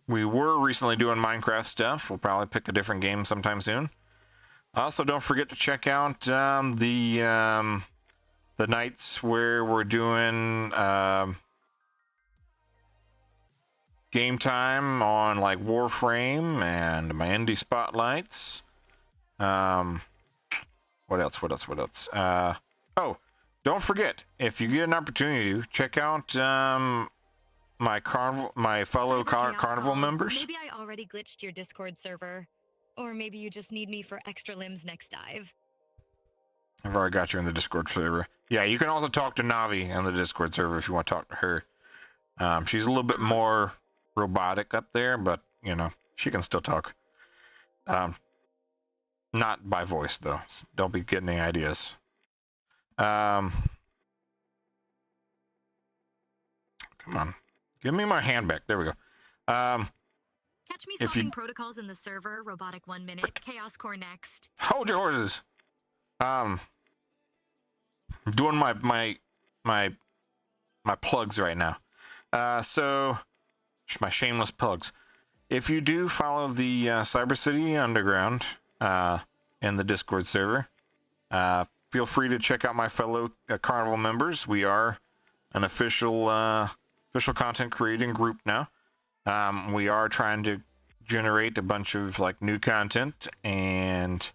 We were recently doing Minecraft stuff. We'll probably pick a different game sometime soon. Also, don't forget to check out the nights where we're doing game time on like Warframe and my indie spotlights. What else? Oh, don't forget, if you get an opportunity, check out my fellow carnival members. Maybe I already glitched your Discord server, or maybe you just need me for extra limbs next dive. I've already got you in the Discord server. Yeah, you can also talk to Navi on the Discord server if you want to talk to her. She's a little bit more robotic up there, but you know, she can still talk. Not by voice though. Don't be getting any ideas. Come on, give me my hand back. There we go. Catch me solving protocols in the server. Robotic 1 minute. Chaos Core next. Hold your horses. I'm doing my plugs right now. So my shameless plugs. If you do follow the Cyber City Underground in the Discord server, feel free to check out my fellow Carnival members. We are an official content creating group now. We are trying to generate a bunch of like new content and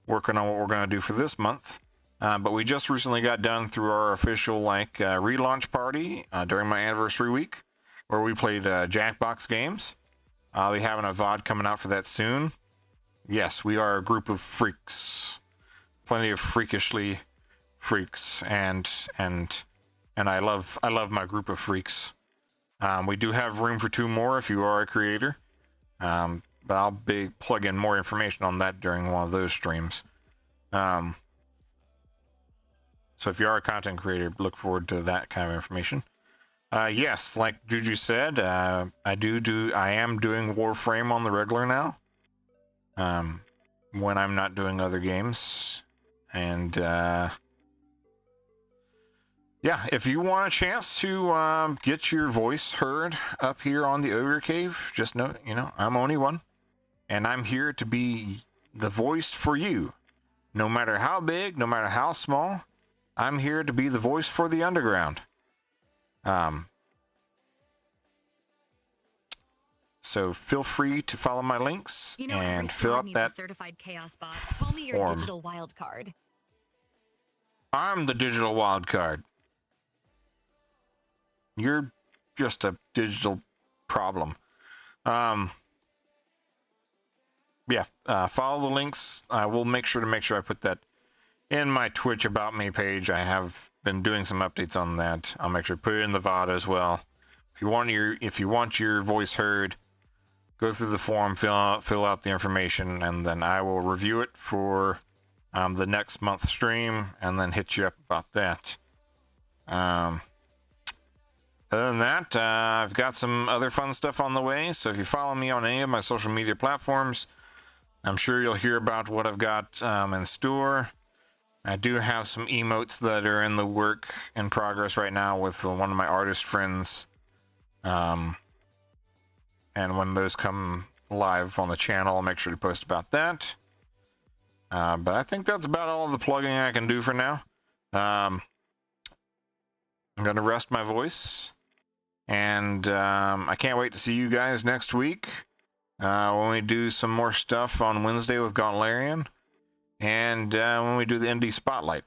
working on what we're going to do for this month. But we just recently got done through our official relaunch party during my anniversary week, where we played Jackbox games. I'll be having a VOD coming out for that soon. Yes, we are a group of freaks, plenty of freakishly freaks, and I love my group of freaks. We do have room for 2 more if you are a creator, but I'll be plugging more information on that during one of those streams. So if you are a content creator, look forward to that kind of information. Yes, like Juju said, I am doing Warframe on the regular now. When I'm not doing other games. And yeah, if you want a chance to get your voice heard up here on the Ogre Cave, just know, I'm Oni-1, and I'm here to be the voice for you. No matter how big, no matter how small, I'm here to be the voice for the underground. So feel free to follow my links and fill out that certified chaos bot. Call me your form. digital wild card. I'm the digital wild card. You're just a digital problem. Yeah, follow the links. I will make sure I put that in my Twitch About Me page. I have been doing some updates on that. I'll make sure to put it in the VOD as well. If you want your voice heard, go through the forum, fill out the information, and then I will review it for the next month's stream, and then hit you up about that. Other than that, I've got some other fun stuff on the way, so if you follow me on any of my social media platforms, I'm sure you'll hear about what I've got in store. I do have some emotes that are in the work in progress right now with one of my artist friends. And when those come live on the channel, I'll make sure to post about that. But I think that's about all of the plugging I can do for now. I'm going to rest my voice. And I can't wait to see you guys next week when we do some more stuff on Wednesday with Gauntletarian. And when we do the Indie Spotlight.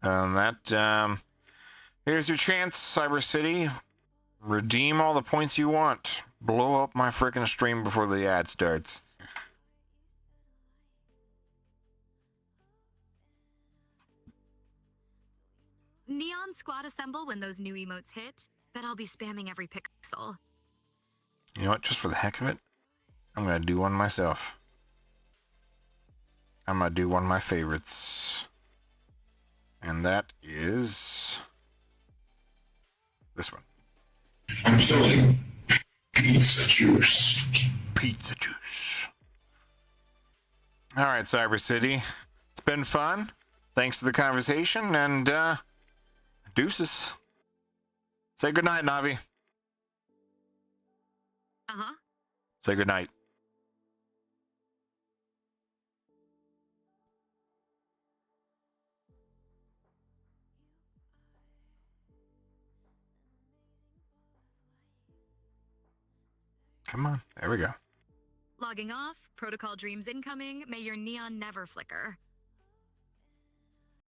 Here's your chance, Cyber City. Redeem all the points you want. Blow up my freaking stream before the ad starts. Neon squad assemble when those new emotes hit. Bet I'll be spamming every pixel. You know what? Just for the heck of it, I'm going to do one myself. I'm going to do one of my favorites. And that is this one. I'm selling pizza juice. Pizza juice. All right, Cyber City. It's been fun. Thanks for the conversation, and deuces. Say goodnight, Navi. Uh-huh. Say goodnight. Come on. There we go. Logging off. Protocol dreams incoming. May your neon never flicker.